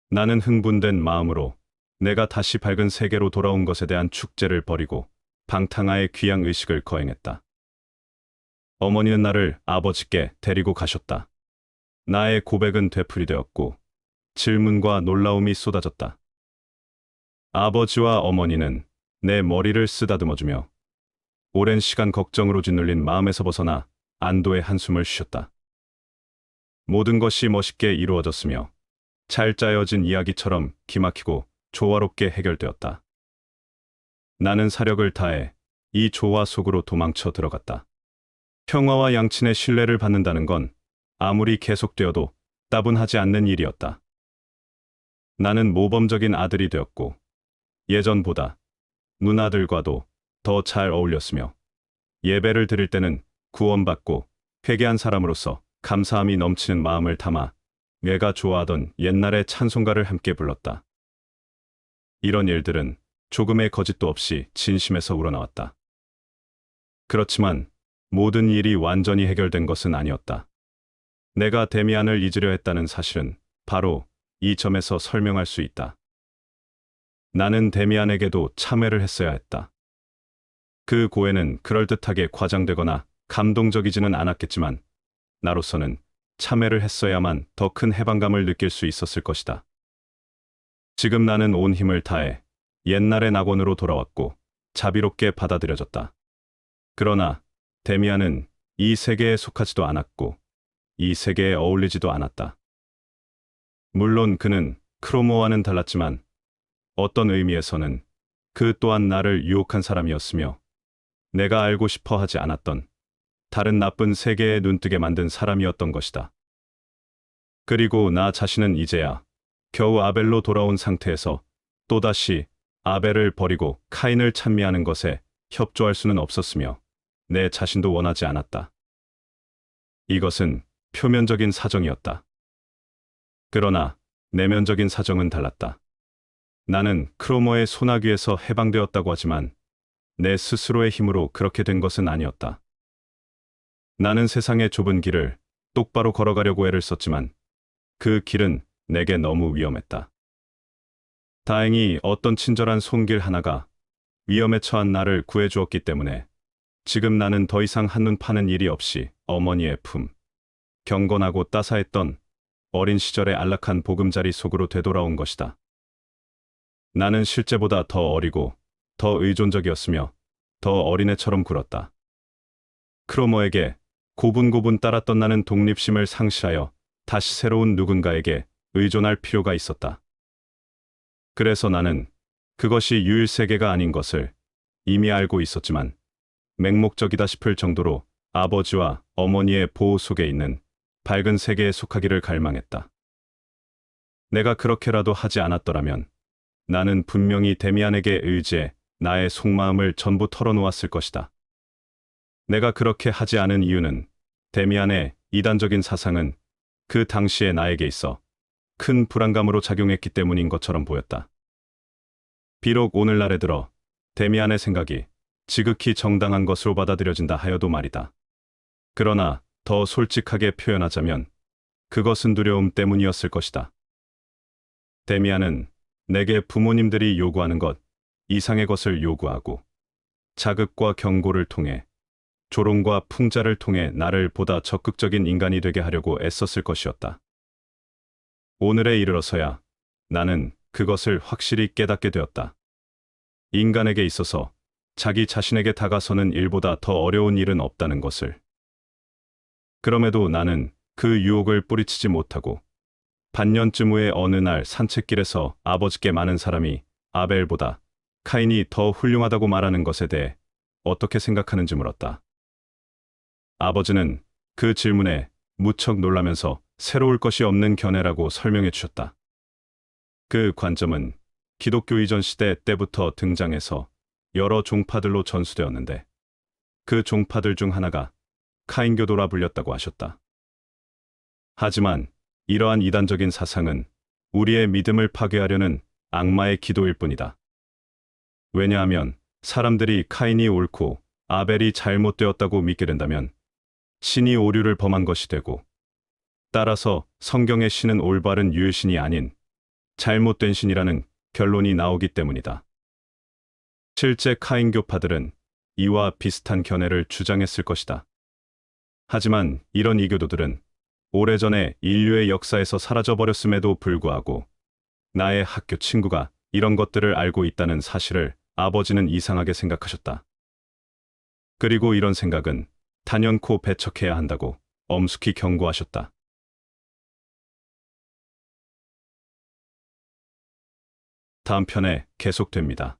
나는 흥분된 마음으로 내가 다시 밝은 세계로 돌아온 것에 대한 축제를 벌이고 방탕하의 귀양 의식을 거행했다. 어머니는 나를 아버지께 데리고 가셨다. 나의 고백은 되풀이되었고 질문과 놀라움이 쏟아졌다. 아버지와 어머니는 내 머리를 쓰다듬어주며 오랜 시간 걱정으로 짓눌린 마음에서 벗어나 안도의 한숨을 쉬셨다. 모든 것이 멋있게 이루어졌으며 잘 짜여진 이야기처럼 기막히고 조화롭게 해결되었다. 나는 사력을 다해 이 조화 속으로 도망쳐 들어갔다. 평화와 양친의 신뢰를 받는다는 건 아무리 계속되어도 따분하지 않는 일이었다. 나는 모범적인 아들이 되었고 예전보다 누나들과도 더 잘 어울렸으며 예배를 드릴 때는 구원받고 회개한 사람으로서 감사함이 넘치는 마음을 담아 내가 좋아하던 옛날의 찬송가를 함께 불렀다. 이런 일들은 조금의 거짓도 없이 진심에서 우러나왔다. 그렇지만 모든 일이 완전히 해결된 것은 아니었다. 내가 데미안을 잊으려 했다는 사실은 바로 이 점에서 설명할 수 있다. 나는 데미안에게도 참회를 했어야 했다. 그 고해는 그럴듯하게 과장되거나 감동적이지는 않았겠지만 나로서는 참회를 했어야만 더 큰 해방감을 느낄 수 있었을 것이다. 지금 나는 온 힘을 다해 옛날의 낙원으로 돌아왔고 자비롭게 받아들여졌다. 그러나 데미안은 이 세계에 속하지도 않았고 이 세계에 어울리지도 않았다. 물론 그는 크로모와는 달랐지만 어떤 의미에서는 그 또한 나를 유혹한 사람이었으며 내가 알고 싶어 하지 않았던 다른 나쁜 세계에 눈뜨게 만든 사람이었던 것이다. 그리고 나 자신은 이제야 겨우 아벨로 돌아온 상태에서 또다시 아벨을 버리고 카인을 찬미하는 것에 협조할 수는 없었으며 내 자신도 원하지 않았다. 이것은 표면적인 사정이었다. 그러나 내면적인 사정은 달랐다. 나는 크로모의 소나귀에서 해방되었다고 하지만 내 스스로의 힘으로 그렇게 된 것은 아니었다. 나는 세상의 좁은 길을 똑바로 걸어가려고 애를 썼지만 그 길은 내게 너무 위험했다. 다행히 어떤 친절한 손길 하나가 위험에 처한 나를 구해주었기 때문에 지금 나는 더 이상 한눈 파는 일이 없이 어머니의 품, 경건하고 따사했던 어린 시절의 안락한 보금자리 속으로 되돌아온 것이다. 나는 실제보다 더 어리고 더 의존적이었으며 더 어린애처럼 굴었다. 크로모에게 고분고분 따랐던 나는 독립심을 상실하여 다시 새로운 누군가에게 의존할 필요가 있었다. 그래서 나는 그것이 유일세계가 아닌 것을 이미 알고 있었지만 맹목적이다 싶을 정도로 아버지와 어머니의 보호 속에 있는 밝은 세계에 속하기를 갈망했다. 내가 그렇게라도 하지 않았더라면 나는 분명히 데미안에게 의지해 나의 속마음을 전부 털어놓았을 것이다. 내가 그렇게 하지 않은 이유는 데미안의 이단적인 사상은 그 당시의 나에게 있어 큰 불안감으로 작용했기 때문인 것처럼 보였다. 비록 오늘날에 들어 데미안의 생각이 지극히 정당한 것으로 받아들여진다 하여도 말이다. 그러나 더 솔직하게 표현하자면 그것은 두려움 때문이었을 것이다. 데미안은 내게 부모님들이 요구하는 것 이상의 것을 요구하고 자극과 경고를 통해 조롱과 풍자를 통해 나를 보다 적극적인 인간이 되게 하려고 애썼을 것이었다. 오늘에 이르러서야 나는 그것을 확실히 깨닫게 되었다. 인간에게 있어서 자기 자신에게 다가서는 일보다 더 어려운 일은 없다는 것을. 그럼에도 나는 그 유혹을 뿌리치지 못하고 반년쯤 후의 어느 날 산책길에서 아버지께 많은 사람이 아벨보다 카인이 더 훌륭하다고 말하는 것에 대해 어떻게 생각하는지 물었다. 아버지는 그 질문에 무척 놀라면서 새로울 것이 없는 견해라고 설명해 주셨다. 그 관점은 기독교 이전 시대 때부터 등장해서 여러 종파들로 전수되었는데 그 종파들 중 하나가 카인교도라 불렸다고 하셨다. 하지만 이러한 이단적인 사상은 우리의 믿음을 파괴하려는 악마의 기도일 뿐이다. 왜냐하면 사람들이 카인이 옳고 아벨이 잘못되었다고 믿게 된다면 신이 오류를 범한 것이 되고 따라서 성경의 신은 올바른 유일신이 아닌 잘못된 신이라는 결론이 나오기 때문이다. 실제 카인교파들은 이와 비슷한 견해를 주장했을 것이다. 하지만 이런 이교도들은 오래전에 인류의 역사에서 사라져버렸음에도 불구하고 나의 학교 친구가 이런 것들을 알고 있다는 사실을 아버지는 이상하게 생각하셨다. 그리고 이런 생각은 단연코 배척해야 한다고 엄숙히 경고하셨다. 다음 편에 계속됩니다.